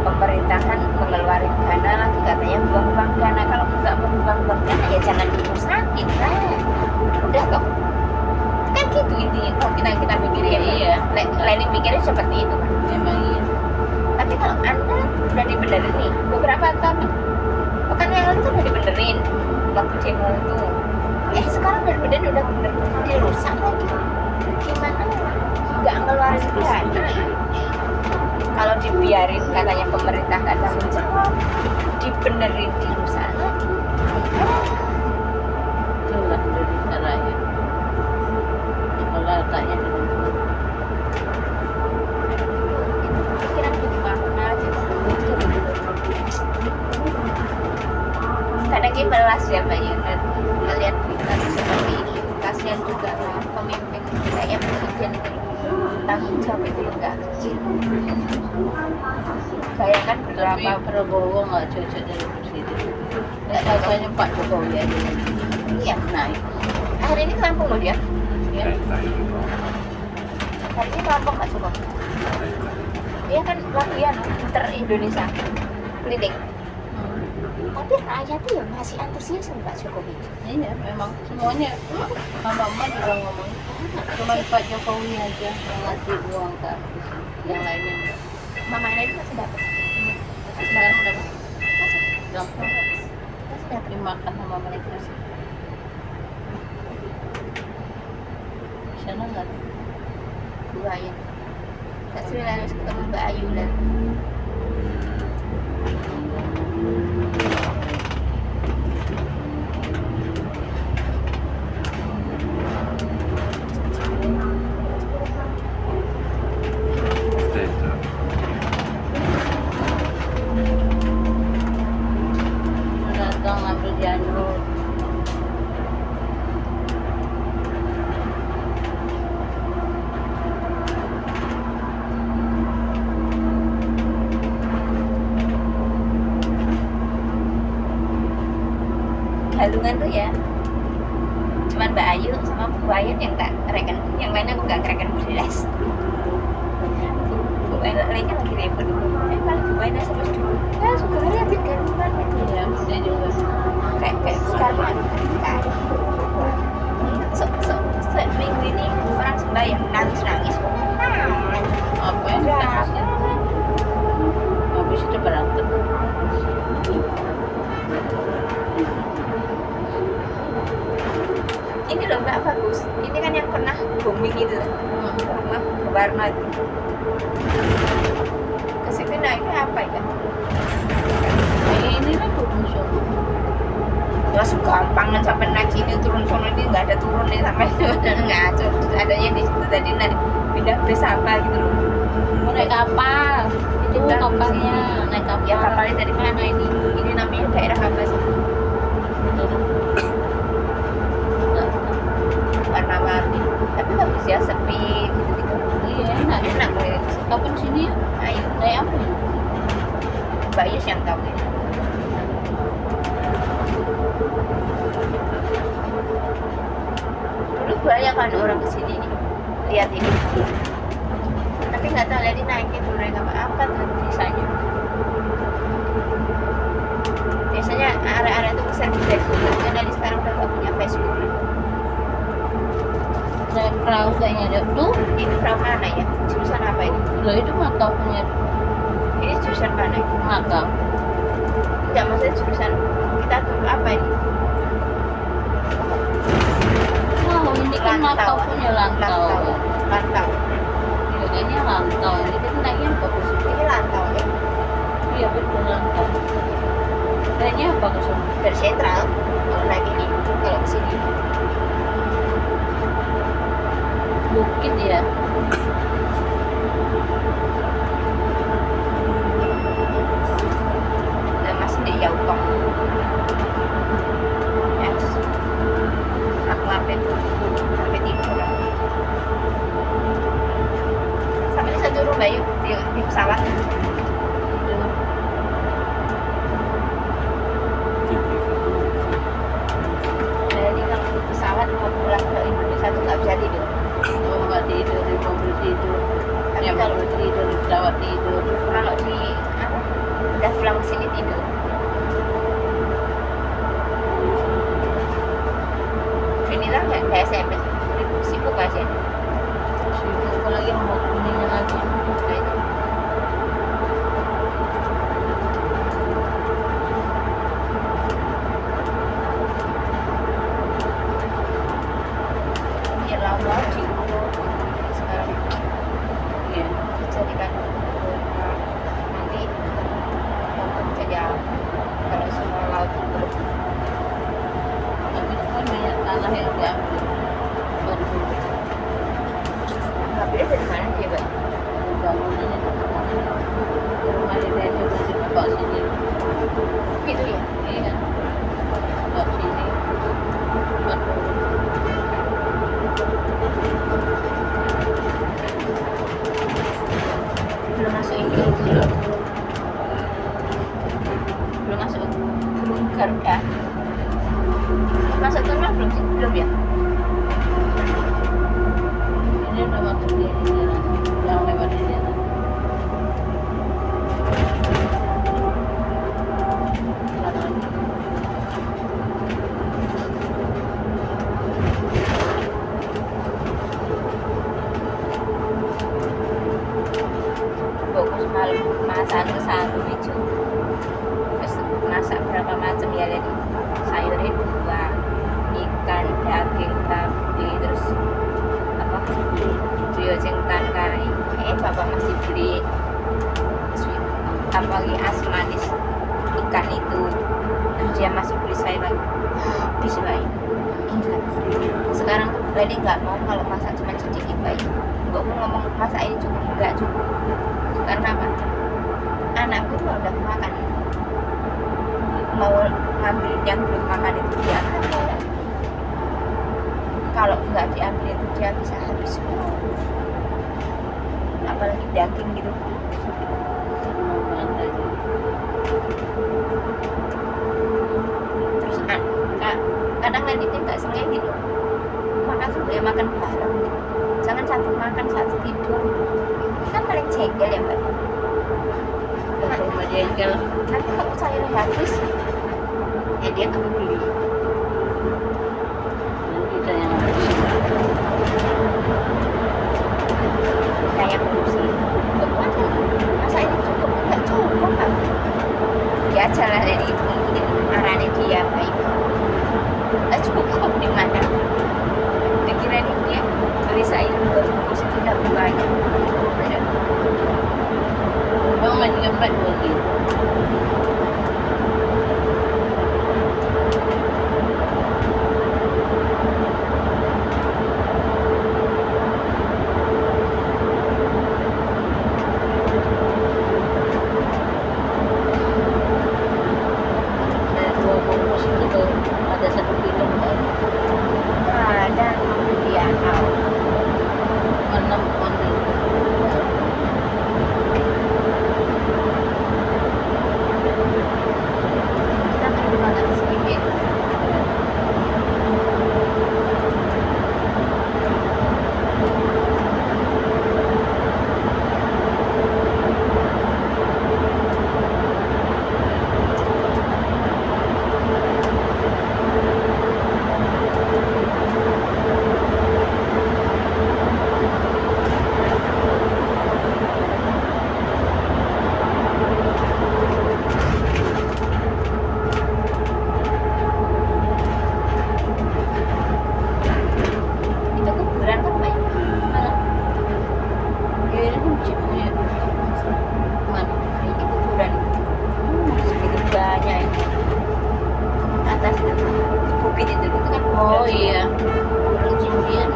pemerintahan mengeluarkan dana lagi, katanya buang-buang dana. Kalau nggak mau buang-buang dana ya jangan dirusakin lah, udah kok kan gitu intinya. Kalau kita mikirin Iya. Leni mikirnya seperti itu kan. Memang iya. Tapi kalau anda udah dibenerin nih beberapa tahun, pekan yang lalu tuh udah dibenerin waktu demo itu, sekarang udah bener dirusak lagi, gimana nggak ngeluarin dana? Kalau dibiarin katanya pemerintah nggak tanggung jawab, dibenerin dirusak lagi. Itulah dari caranya. Kalau letaknya di Pikiran gimana aja. Kadang dia melas ya Mbak ya, ngeliat berita seperti ini. Kasihan juga lah pemimpin kita yang pemimpin tanggung jawab itu nggak kecil. Bayangkan tapi berapa Prabowo nggak cocok jadi presiden. Rasanya Pak Jokowi aja. iya. Naik. Hari ini ke Lampung loh dia. Ya. Hari ini ke Lampung nggak coba? Dia kan latihan inter Indonesia keliling. Tapi rakyat tuh ya masih antusias sama Pak Jokowi. Iya, memang semuanya. Mama juga ngomong. Cuma Pak Jokowi aja yang ngasih uang ke artis. Yang lainnya enggak. Mama ini masih dapat. Sekarang udah Masih gampang. dapat. Dimakan sama mereka. Di sana nggak ada. Buaya. Saya harus ketemu Mbak Ayu dan datang ambil janur. Galungan tuh ya cuman Mbak Ayu sama Bu Wayan yang tak reken, yang lainnya aku nggak reken jelas. Bu Wayan lainnya lagi ribut, paling Bu Wayan sama dulu ya suka hari habis galungan gitu. Iya, saya juga. Kayak sekarang kan seminggu ini orang sembahyang nangis Apa yang dikasih? Habis itu berantem. ini loh Mbak bagus, ini kan yang pernah booming itu rumah berwarna itu ke situ. Nah ini apa ya? Ini kan musuh. Ya segampangan sampai naik sini turun sono, ini nggak ada turun nih sampai ngaco. Adanya di situ tadi nanti pindah bus apa gitu loh. Naik kapal. Itu Udah, kapalnya naik kapal. Ya kapalnya dari mana ini? Ini namanya daerah apa sih? Warna-warni. Tapi bagus ya, sepi gitu-gitu. Iya, enak. Enak gue. Kapan sini? Ayo, Naik apa ya? Mbak Yus yang tahu. Dulu banyak kan orang kesini nih, lihat ini. Tapi nggak tahu lihat naiknya turun naik apa tuh desanya. Biasanya area-area itu besar di Facebook, kan dari sekarang udah nggak punya Facebook. Naik perahu kayaknya ada. Tuh, Ini perahu mana ya? Jurusan apa ini? loh itu Makau punya. Ini jurusan mana? Makau. Enggak, maksudnya jurusan kita tuh apa ini? Oh, ini kan Makau punya lantau. Lantau. Iya, kayaknya lantau. Ini kita naiknya bagus. Ini lantau ya. Iya, betul lantau. Kayaknya bagus. Dari sentral kalau naik ini, kalau ke sini. Bukit ya. Nah, masih di Yautong. Ya. Aku lapet sampai tidur. Sampai ini saya turun Mbak Yu di pesawat. udah SMP sibuk gak sih? Sibuk apalagi mau kuningnya lagi. Kayaknya. Ya lama sih sekarang Iya. jadikan nanti dapat jadi apa kalau semua laut itu Tapi itu kan banyak tanah yang diambil. Baru ngambilnya dari mana dia Mbak? bangunannya di rumah di daerah juga dibawa sini. Gitu ya? Iya. Bawa sini. Baru Belum masuk ini belum masuk Garuda masuk terminal belum sih? Belum ya? ini udah masuk di jalan yang lewat di jalan. Bagus malam masakan ke satu itu terus masak berapa macam ya dari sayurnya 2 ikan daging babi terus apa jeng tangkai bapak masih beli sweet apa lagi asam manis ikan itu terus dia masih beli sayur lagi habis baik gila sekarang tuh Lady nggak mau kalau masak cuma sedikit baik nggak mau ngomong masak ini cukup nggak cukup karena apa anakku tuh udah makan mau ngambil yang belum makan itu dia kalau nggak diambil itu dia bisa habis semua apalagi daging gitu terus kadang nanti dia nggak sengaja gitu makan sebelum makan bareng gitu. Jangan satu makan satu tidur kan paling jengkel ya Mbak Rumah jengkel. nanti kalau sayurnya habis ya dia nggak mau beli Dan kita yang harus kayak kursi nggak kuat ya masa ini cukup nggak cukup kan dia jalan dari mungkin arahnya dia baik nggak cukup di mana pikiran dia beli sayur bungkus itu udah banyak Bang main geprek begitu. Dari 2 bungkus itu tuh ada 1 kilo kan. ada dia tahu 6 ton itu. kita perlu makan sedikit itu kuburan kan Mbak Ya ini kan cipnya. Man, ini kuburan segitu banyak ini atas itu bukit itu kan oh kuburan iya. Orang Cimbian.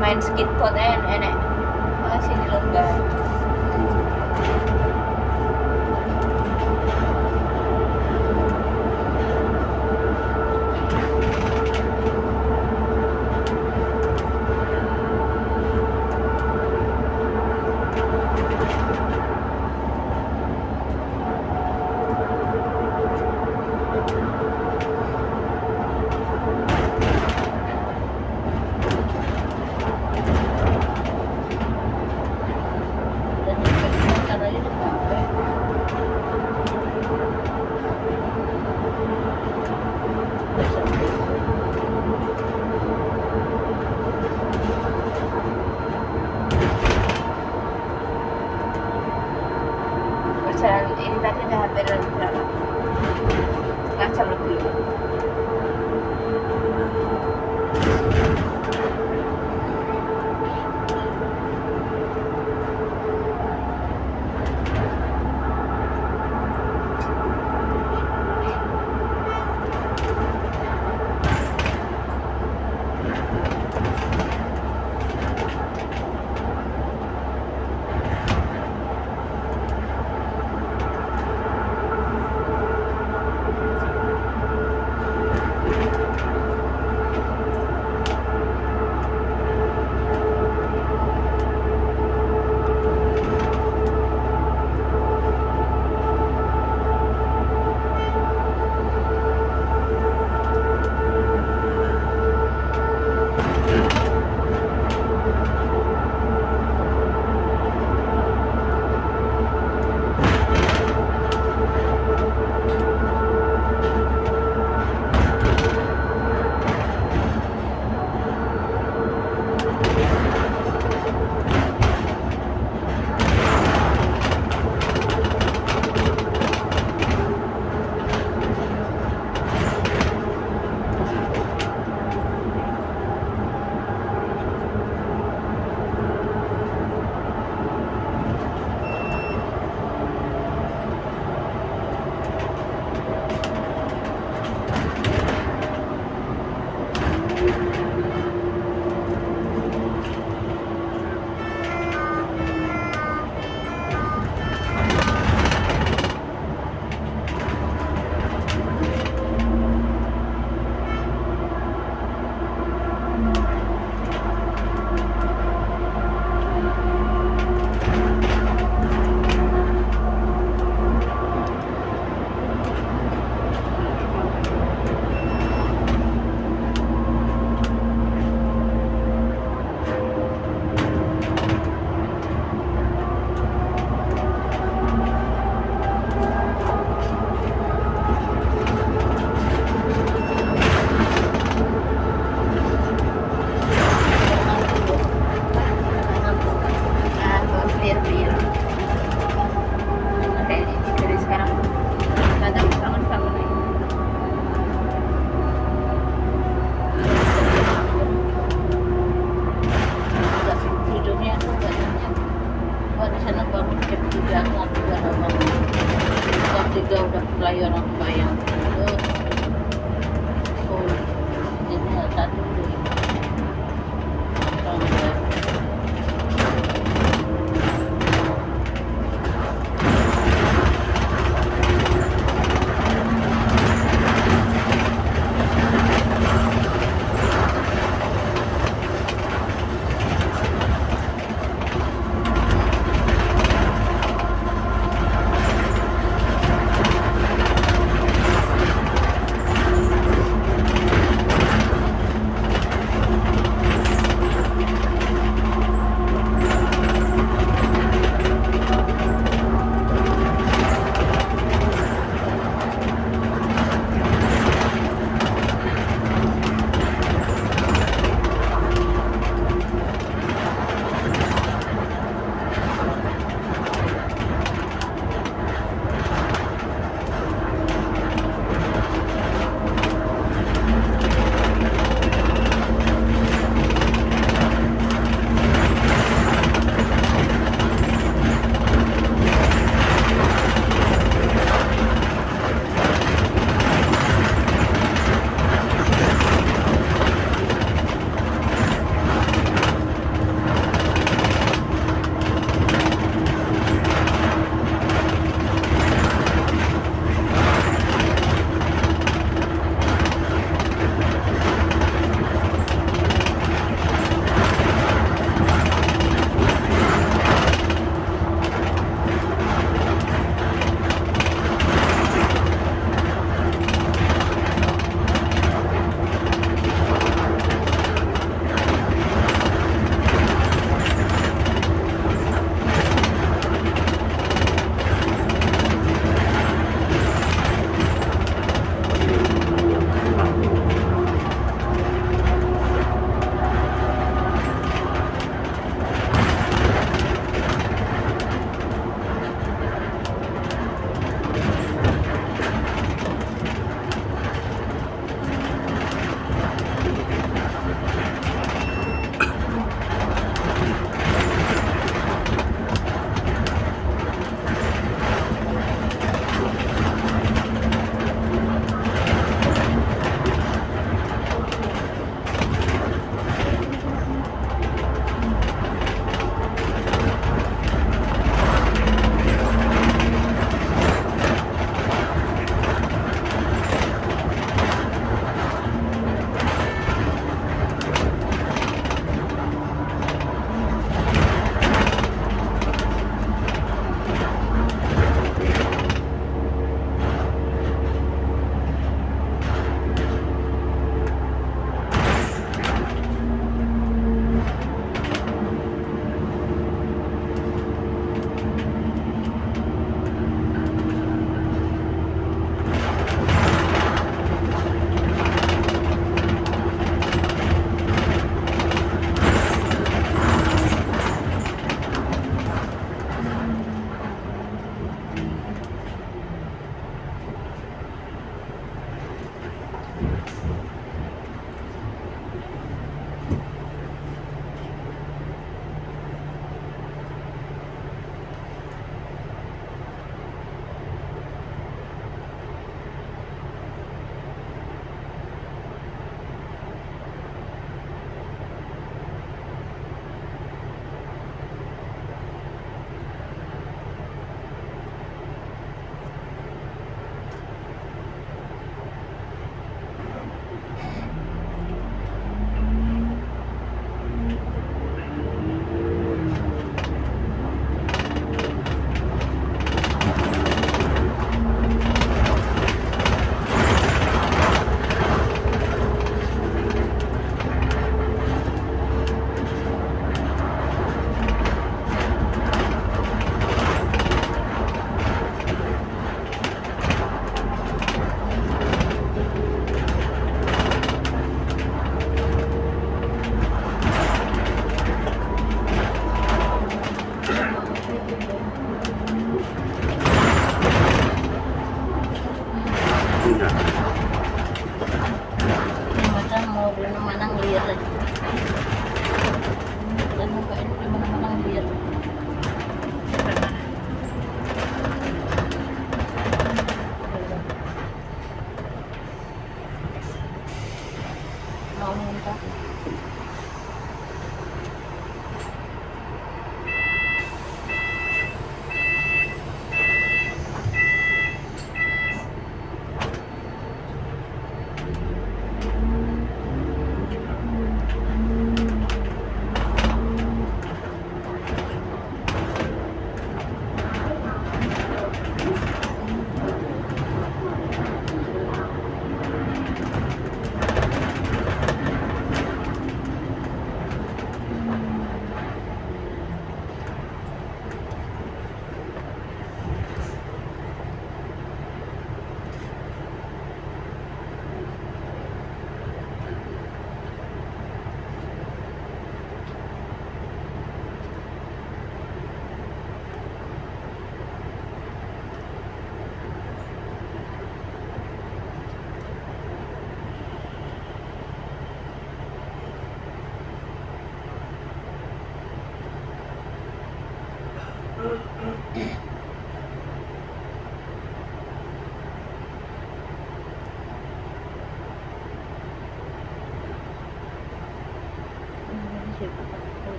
main skateboard enak sini lomba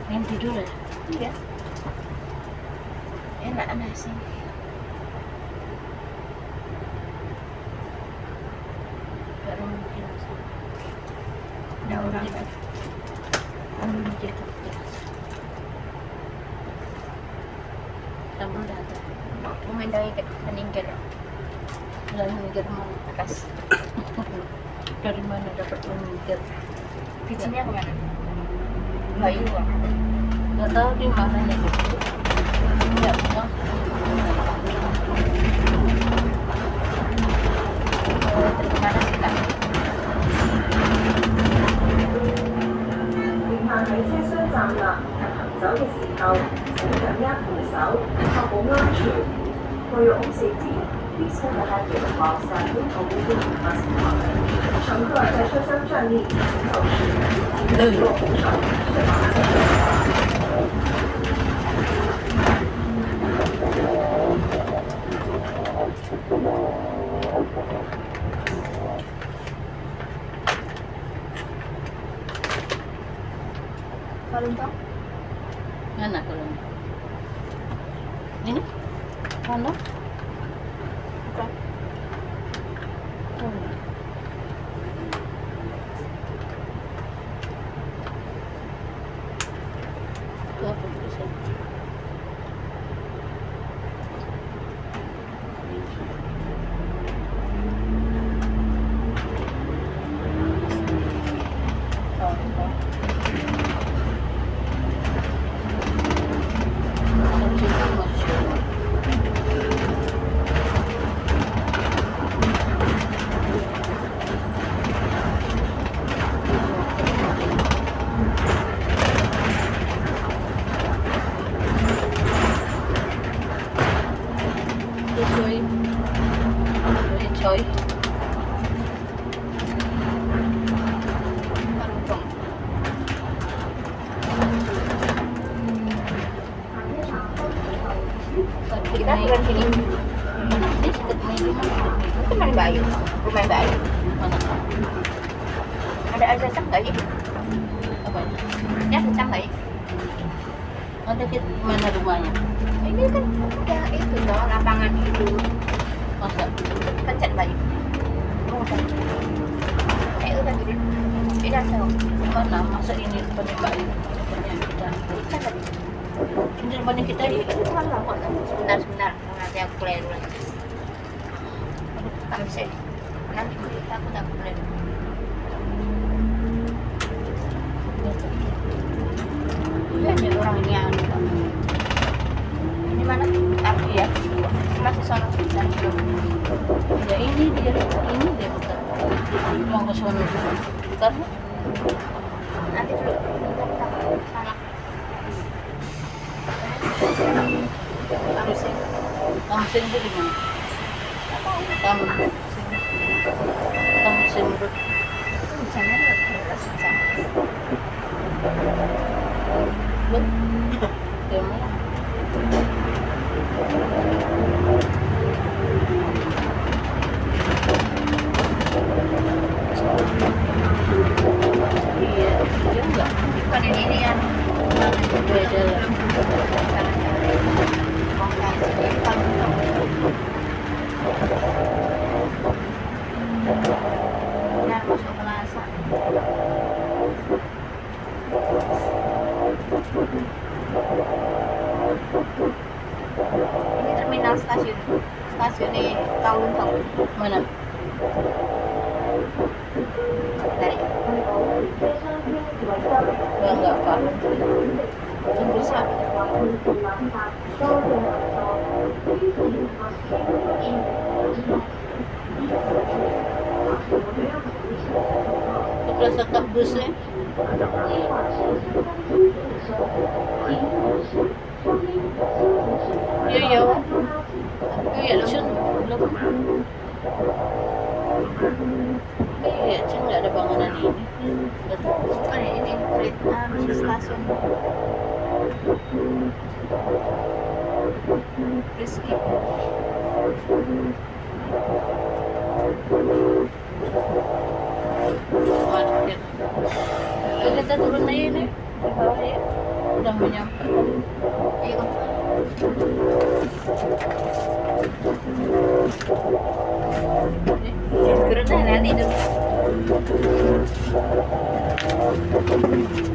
Yang tidur ya? Iya. Enak nasi. Gak mungkin sih. Ada orang kan. Ambil jaket sambal dada. Main dari peninggal Dan mikir mana? atas. Dari mana dapat mikir? Kitchennya kemana? Bayu Bang. Gak tahu di mana nih. Gak tahu. Kemana sih Kak? 乘客喺車廂站立及行走嘅時候，請緊握扶手，確保安全。For your own safety, please hold the handle while standing or moving in bus compartment. 乘客在车厢站立进行走时，请紧握扶手，确保安全。Kalung Tong? Mana kalau ini? Mana? Bukan. Oh. Itu apa tulisan? Coy. Kalung Tong. Kita bukan sini. Ini dekat main di mana? Itu main Bayu. Rumah Bayu. Mana? Ada azan nggak sih? Apa? Ya azan nggak sih? Ada di mana rumahnya? Ini kan udah itu loh lapangan itu. Masa? Pencet Bayu. Oh, kan. Udah gini. Ini asal. Mana? Masa ini depannya Mbak Ayu? Depannya kita. Kan tadi. Ini depannya kita ini. Itu kan lama kan. Sebentar. Nanti aku play dulu. Kamu sih. Nanti aku tak play. Iya, ada orang ini yang ini mana? Aku ya. Masih sono sebentar. Ya ini dia bukan. Mau ke sana dulu. Bentar. Nanti dulu. Salah. Kamu sih. Kamu sini itu di mana? Kamu sini menurut Jangan susah. lu? Yang mana? Iya, dia enggak. Bukan ini ya. Beda lah. Benar masuk Plaza. Ini terminal stasiun. Stasiun di Kowloon Tong. Mana? Dari Enggak paham. Inggris ya. Ke Plaza Kampus ya? Iya ya. Iya Cun belum. Iya Cun nggak ada bangunan ini. Bukan ya, ini kereta stasiun. Rizky. market. Kita turun na yun eh. Di bawah ya. Udah mau nyampe. Ayo. Turun na nanti dulu. Kita mau coba di dalam.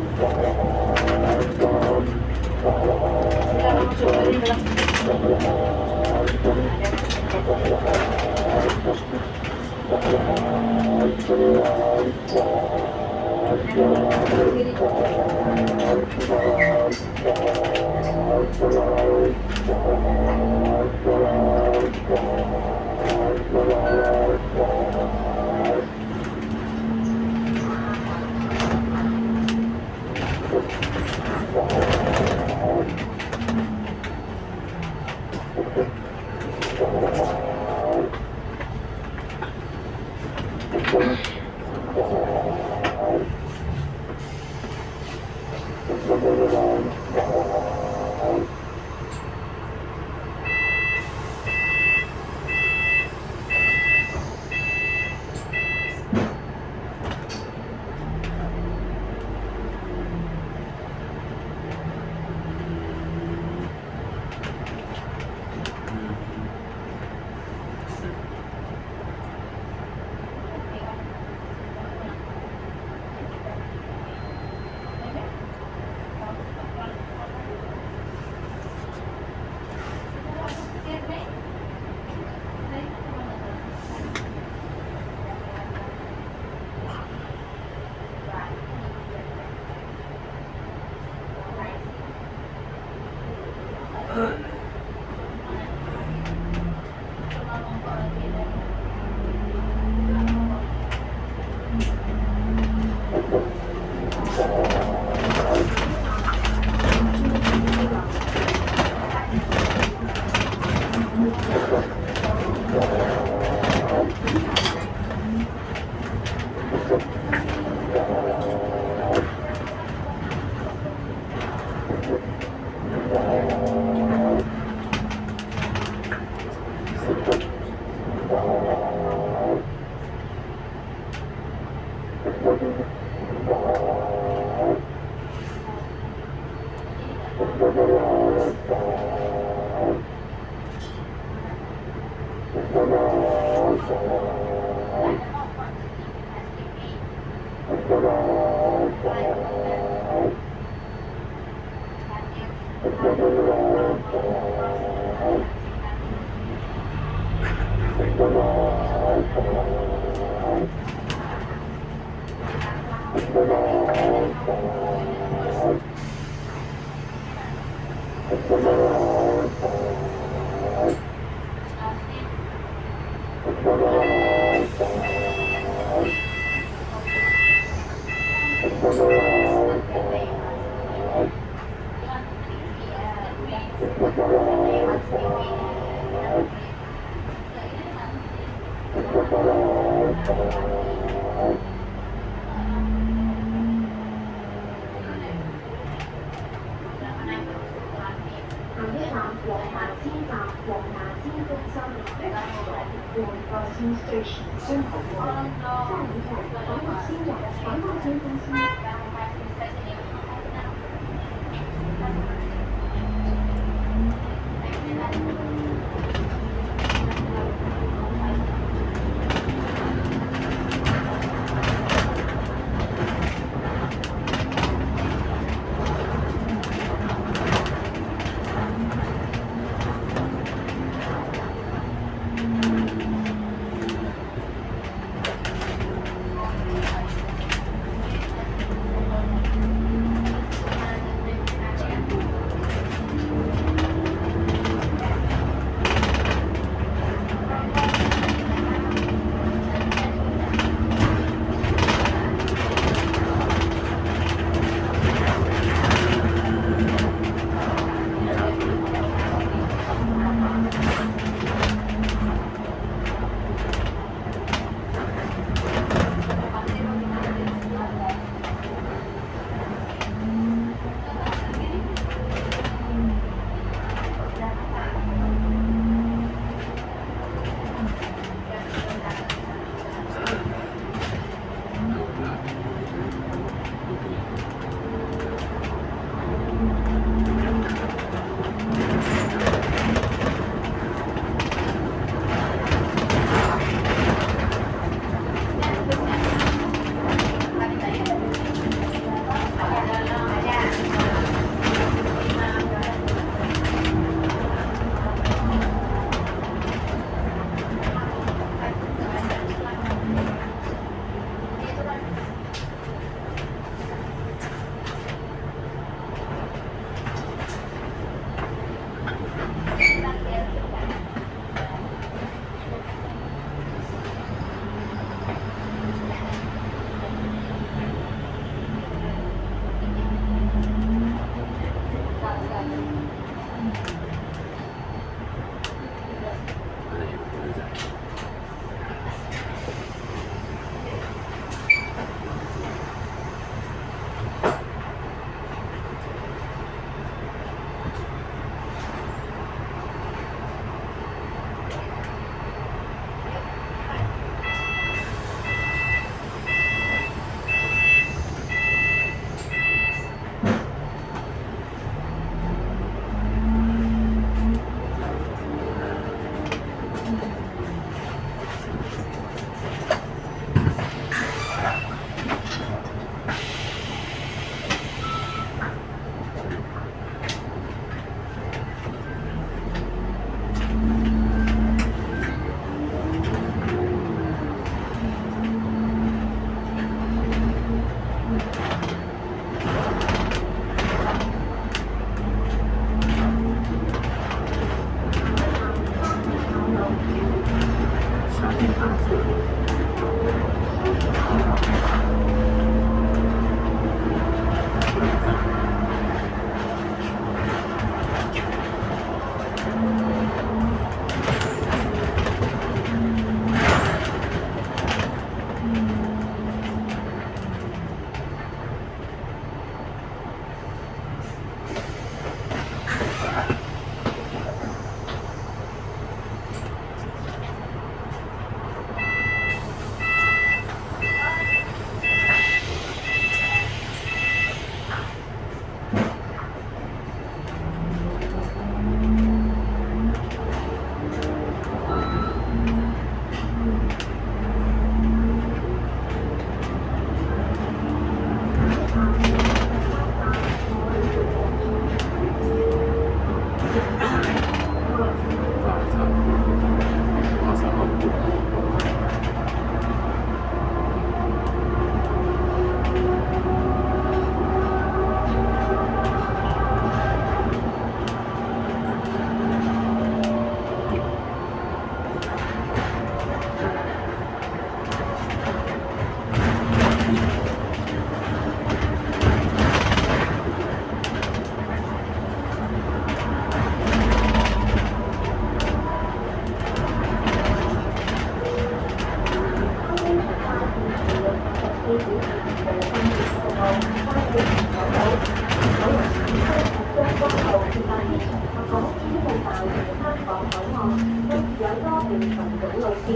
線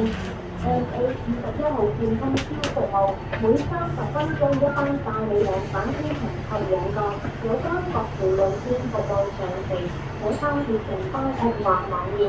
MA 51號線通宵服務，每30分鐘一班帶你往返機場後兩個有關各條路線服務詳情，請參閱城邦策劃網頁。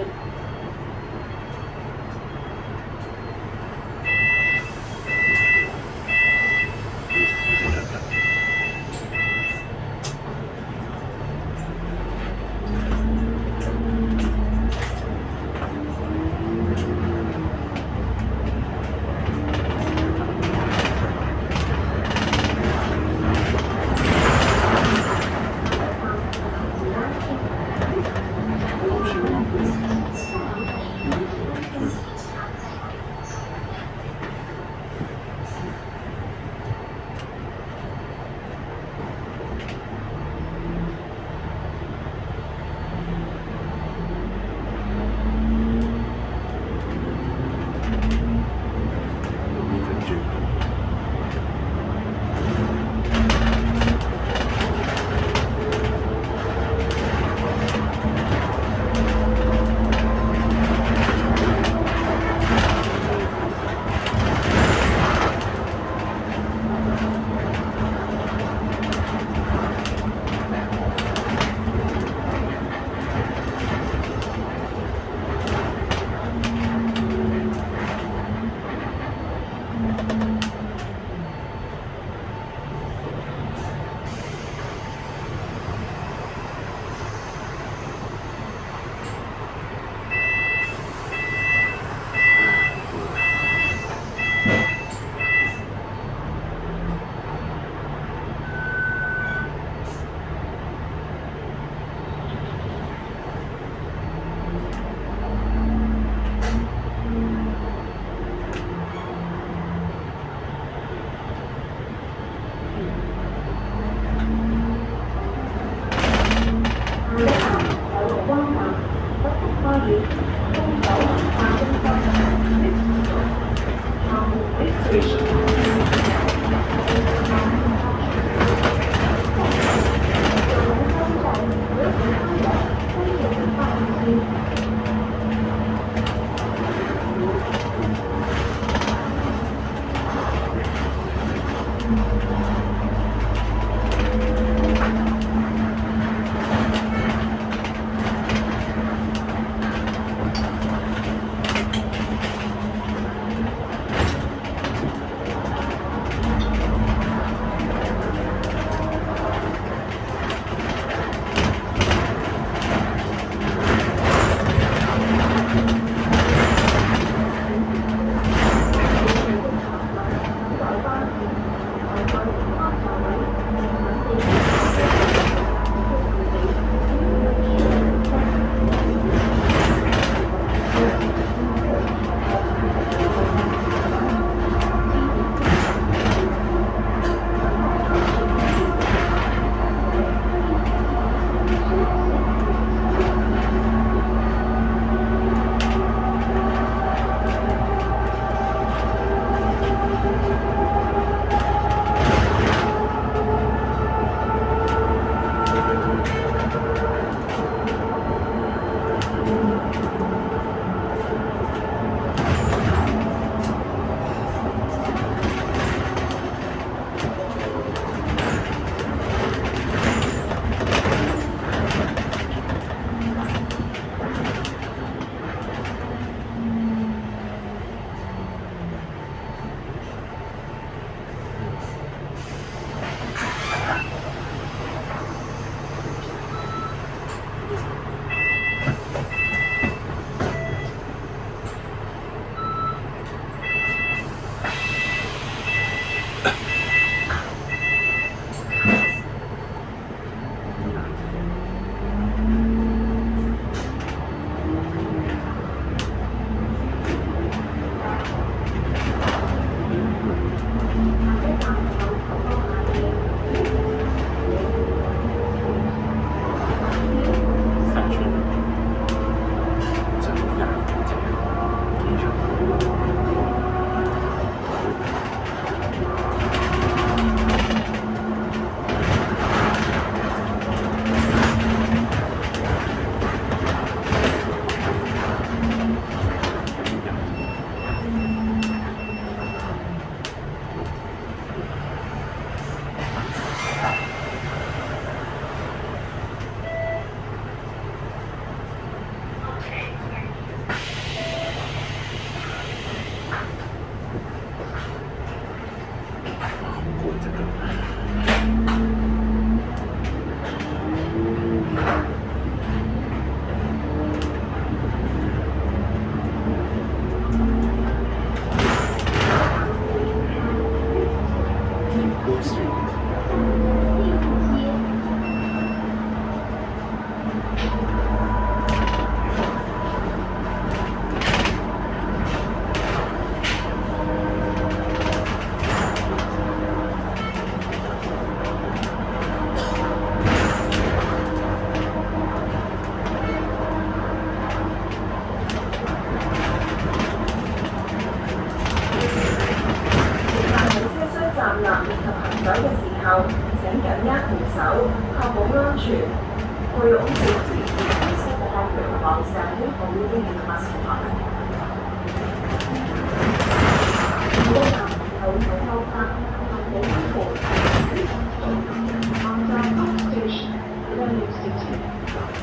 扶手，確保安全。For your own safety, please hold the handrail while standing or moving in the bus compartment. 高站頭頭收拍，行冇分步。On Bangkok Station, Learning City.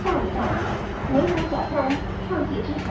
下一站，梅河小站创纪之城。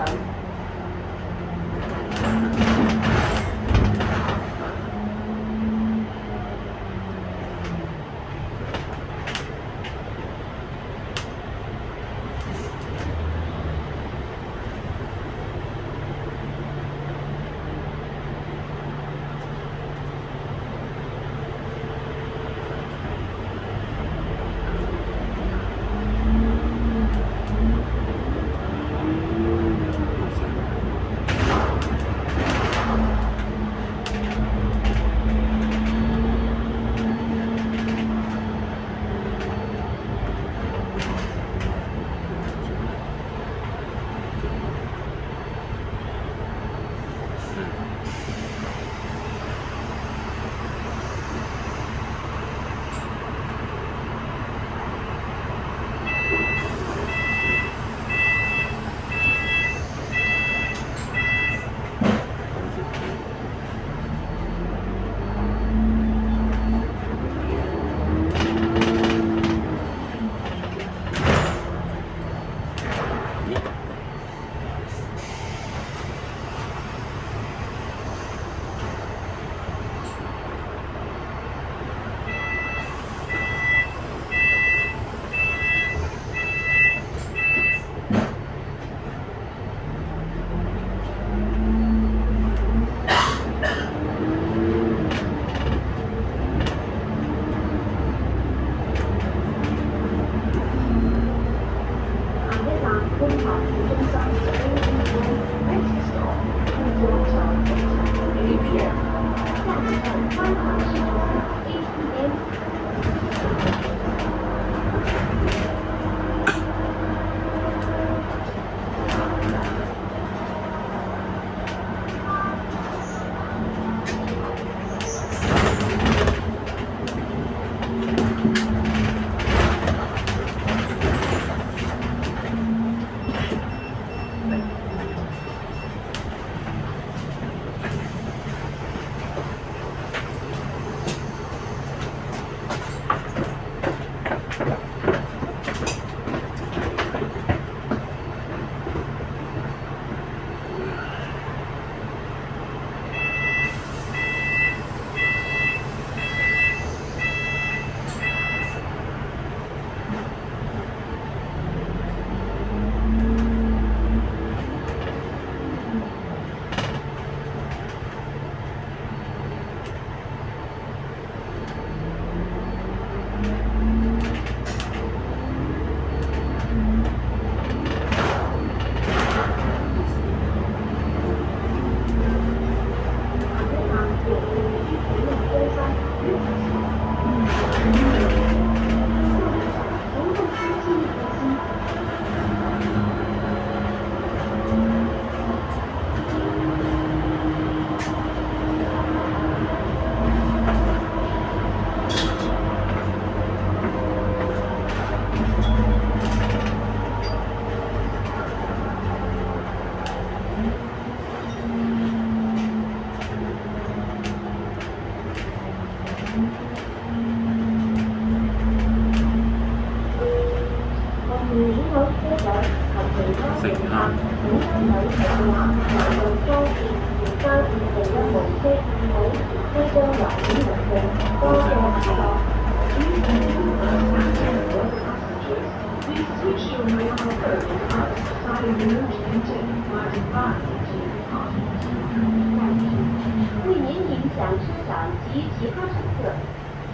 为免影响车长及其他乘客，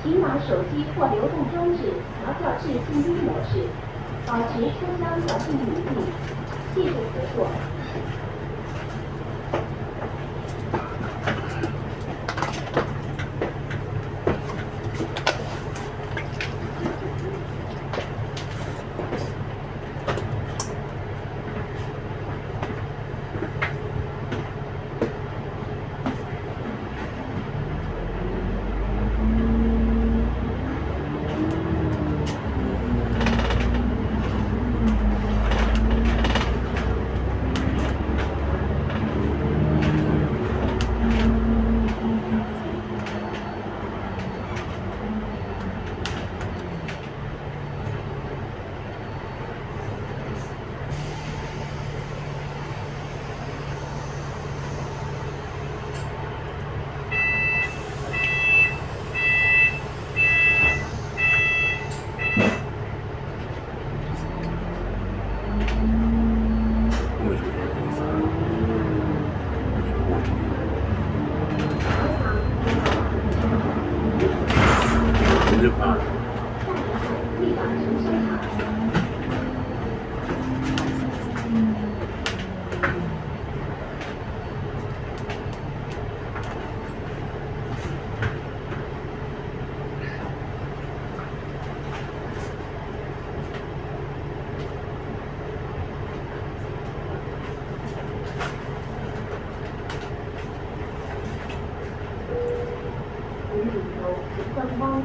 请把手机或流动装置调校至静音模式，保持车厢环境宁静。谢谢合作。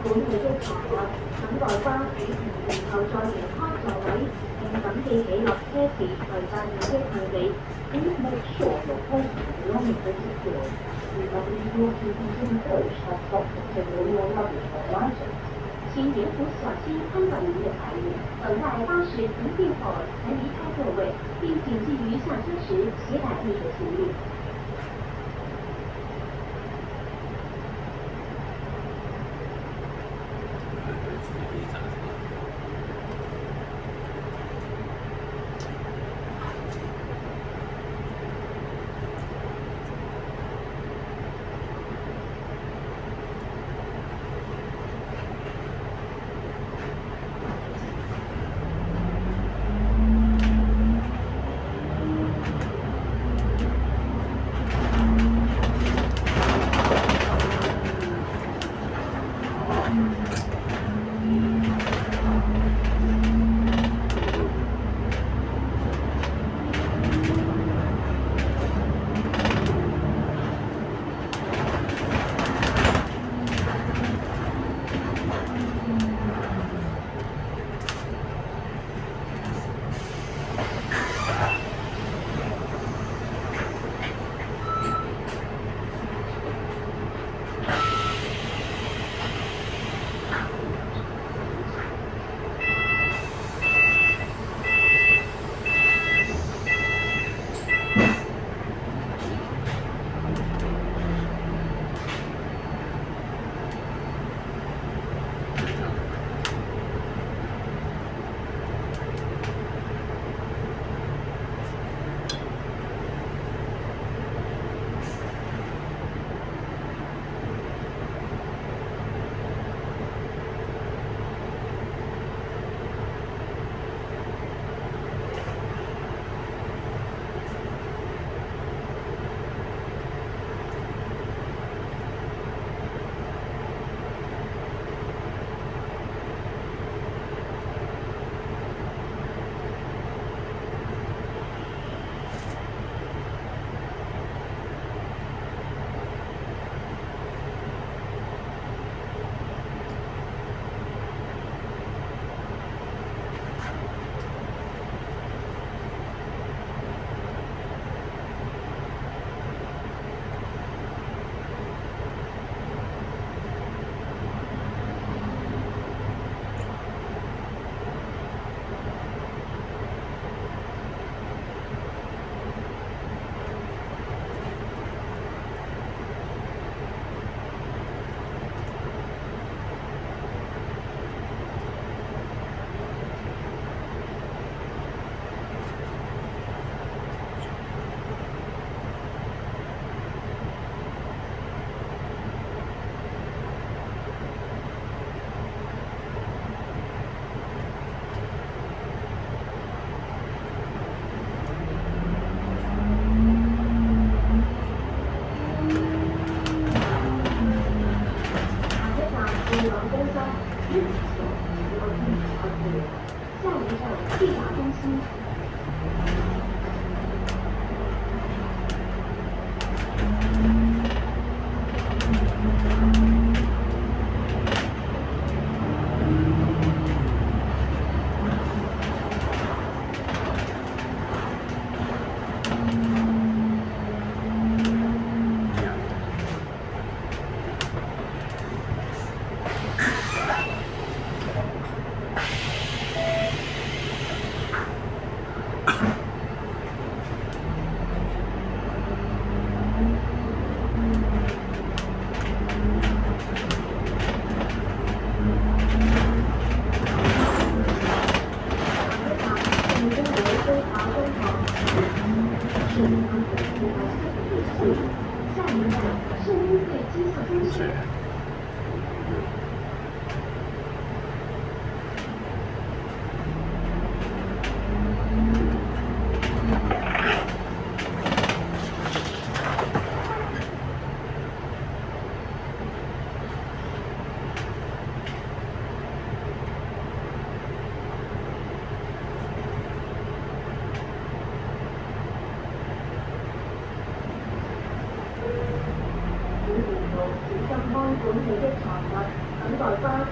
管理的床位，等待巴士，然後再離開座位，並緊記記錄車匙攜帶你的行李。Please make sure your personal belongings are secure. Remember your keeping coach has stopped considering your luggage or items. 请沿途小心看管您的财物，等待巴士停运后才离开座位，并谨记于下车时携带你的行李。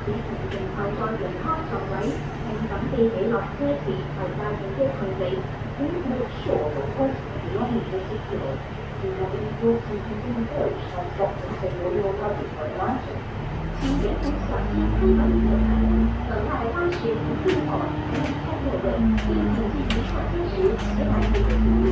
只同然後在人康座位平等地起落車時頭帶領的距離。We make sure the person belonging to the secure in the important approach has got the signal notification. 请别从小心开门的等待巴士不入口，离开座位，并请进行上车时携带这个服务。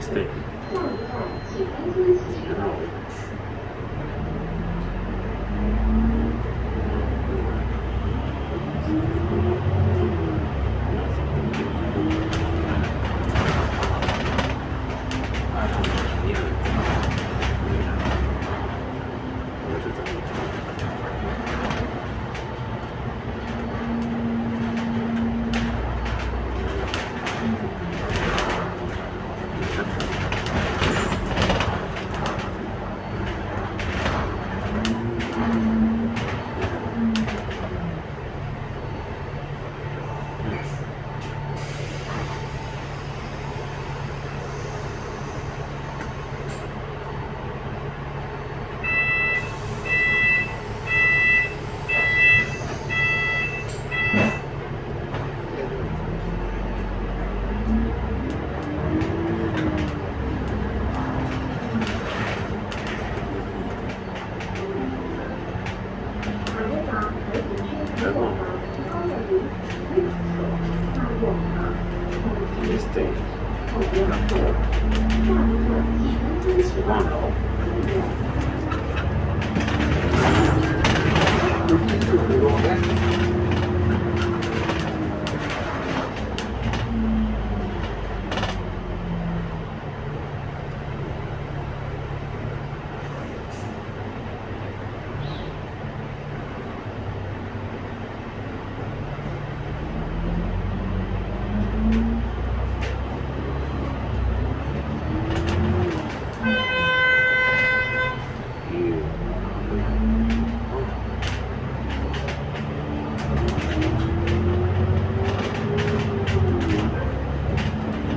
Stay. 后边的座，下一个请遵起万楼。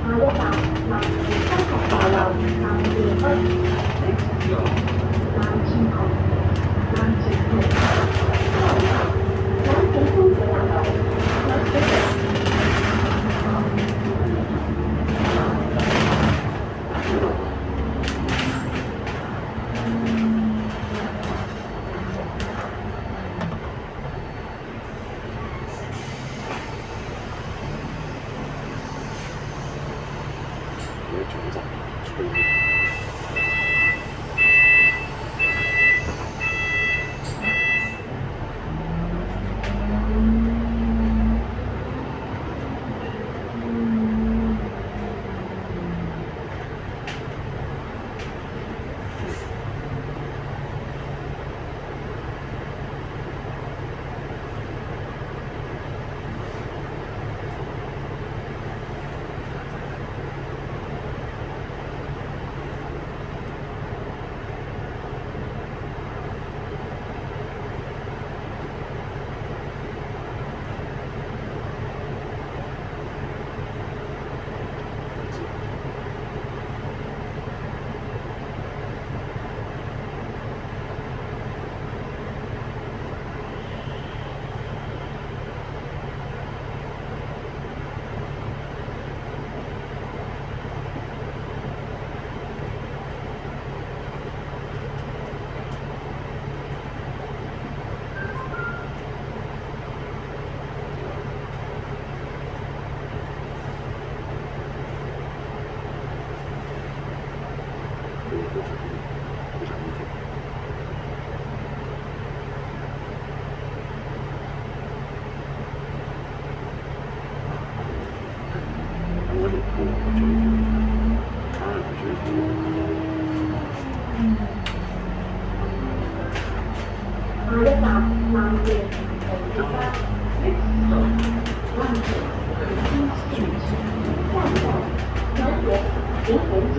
下一站，南科學大樓南二區。南前途，南前途，南前通嘅大樓，南前途。下一站，南園紅葉街。下一站，南園林田街。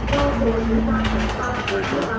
多過200平方米之外，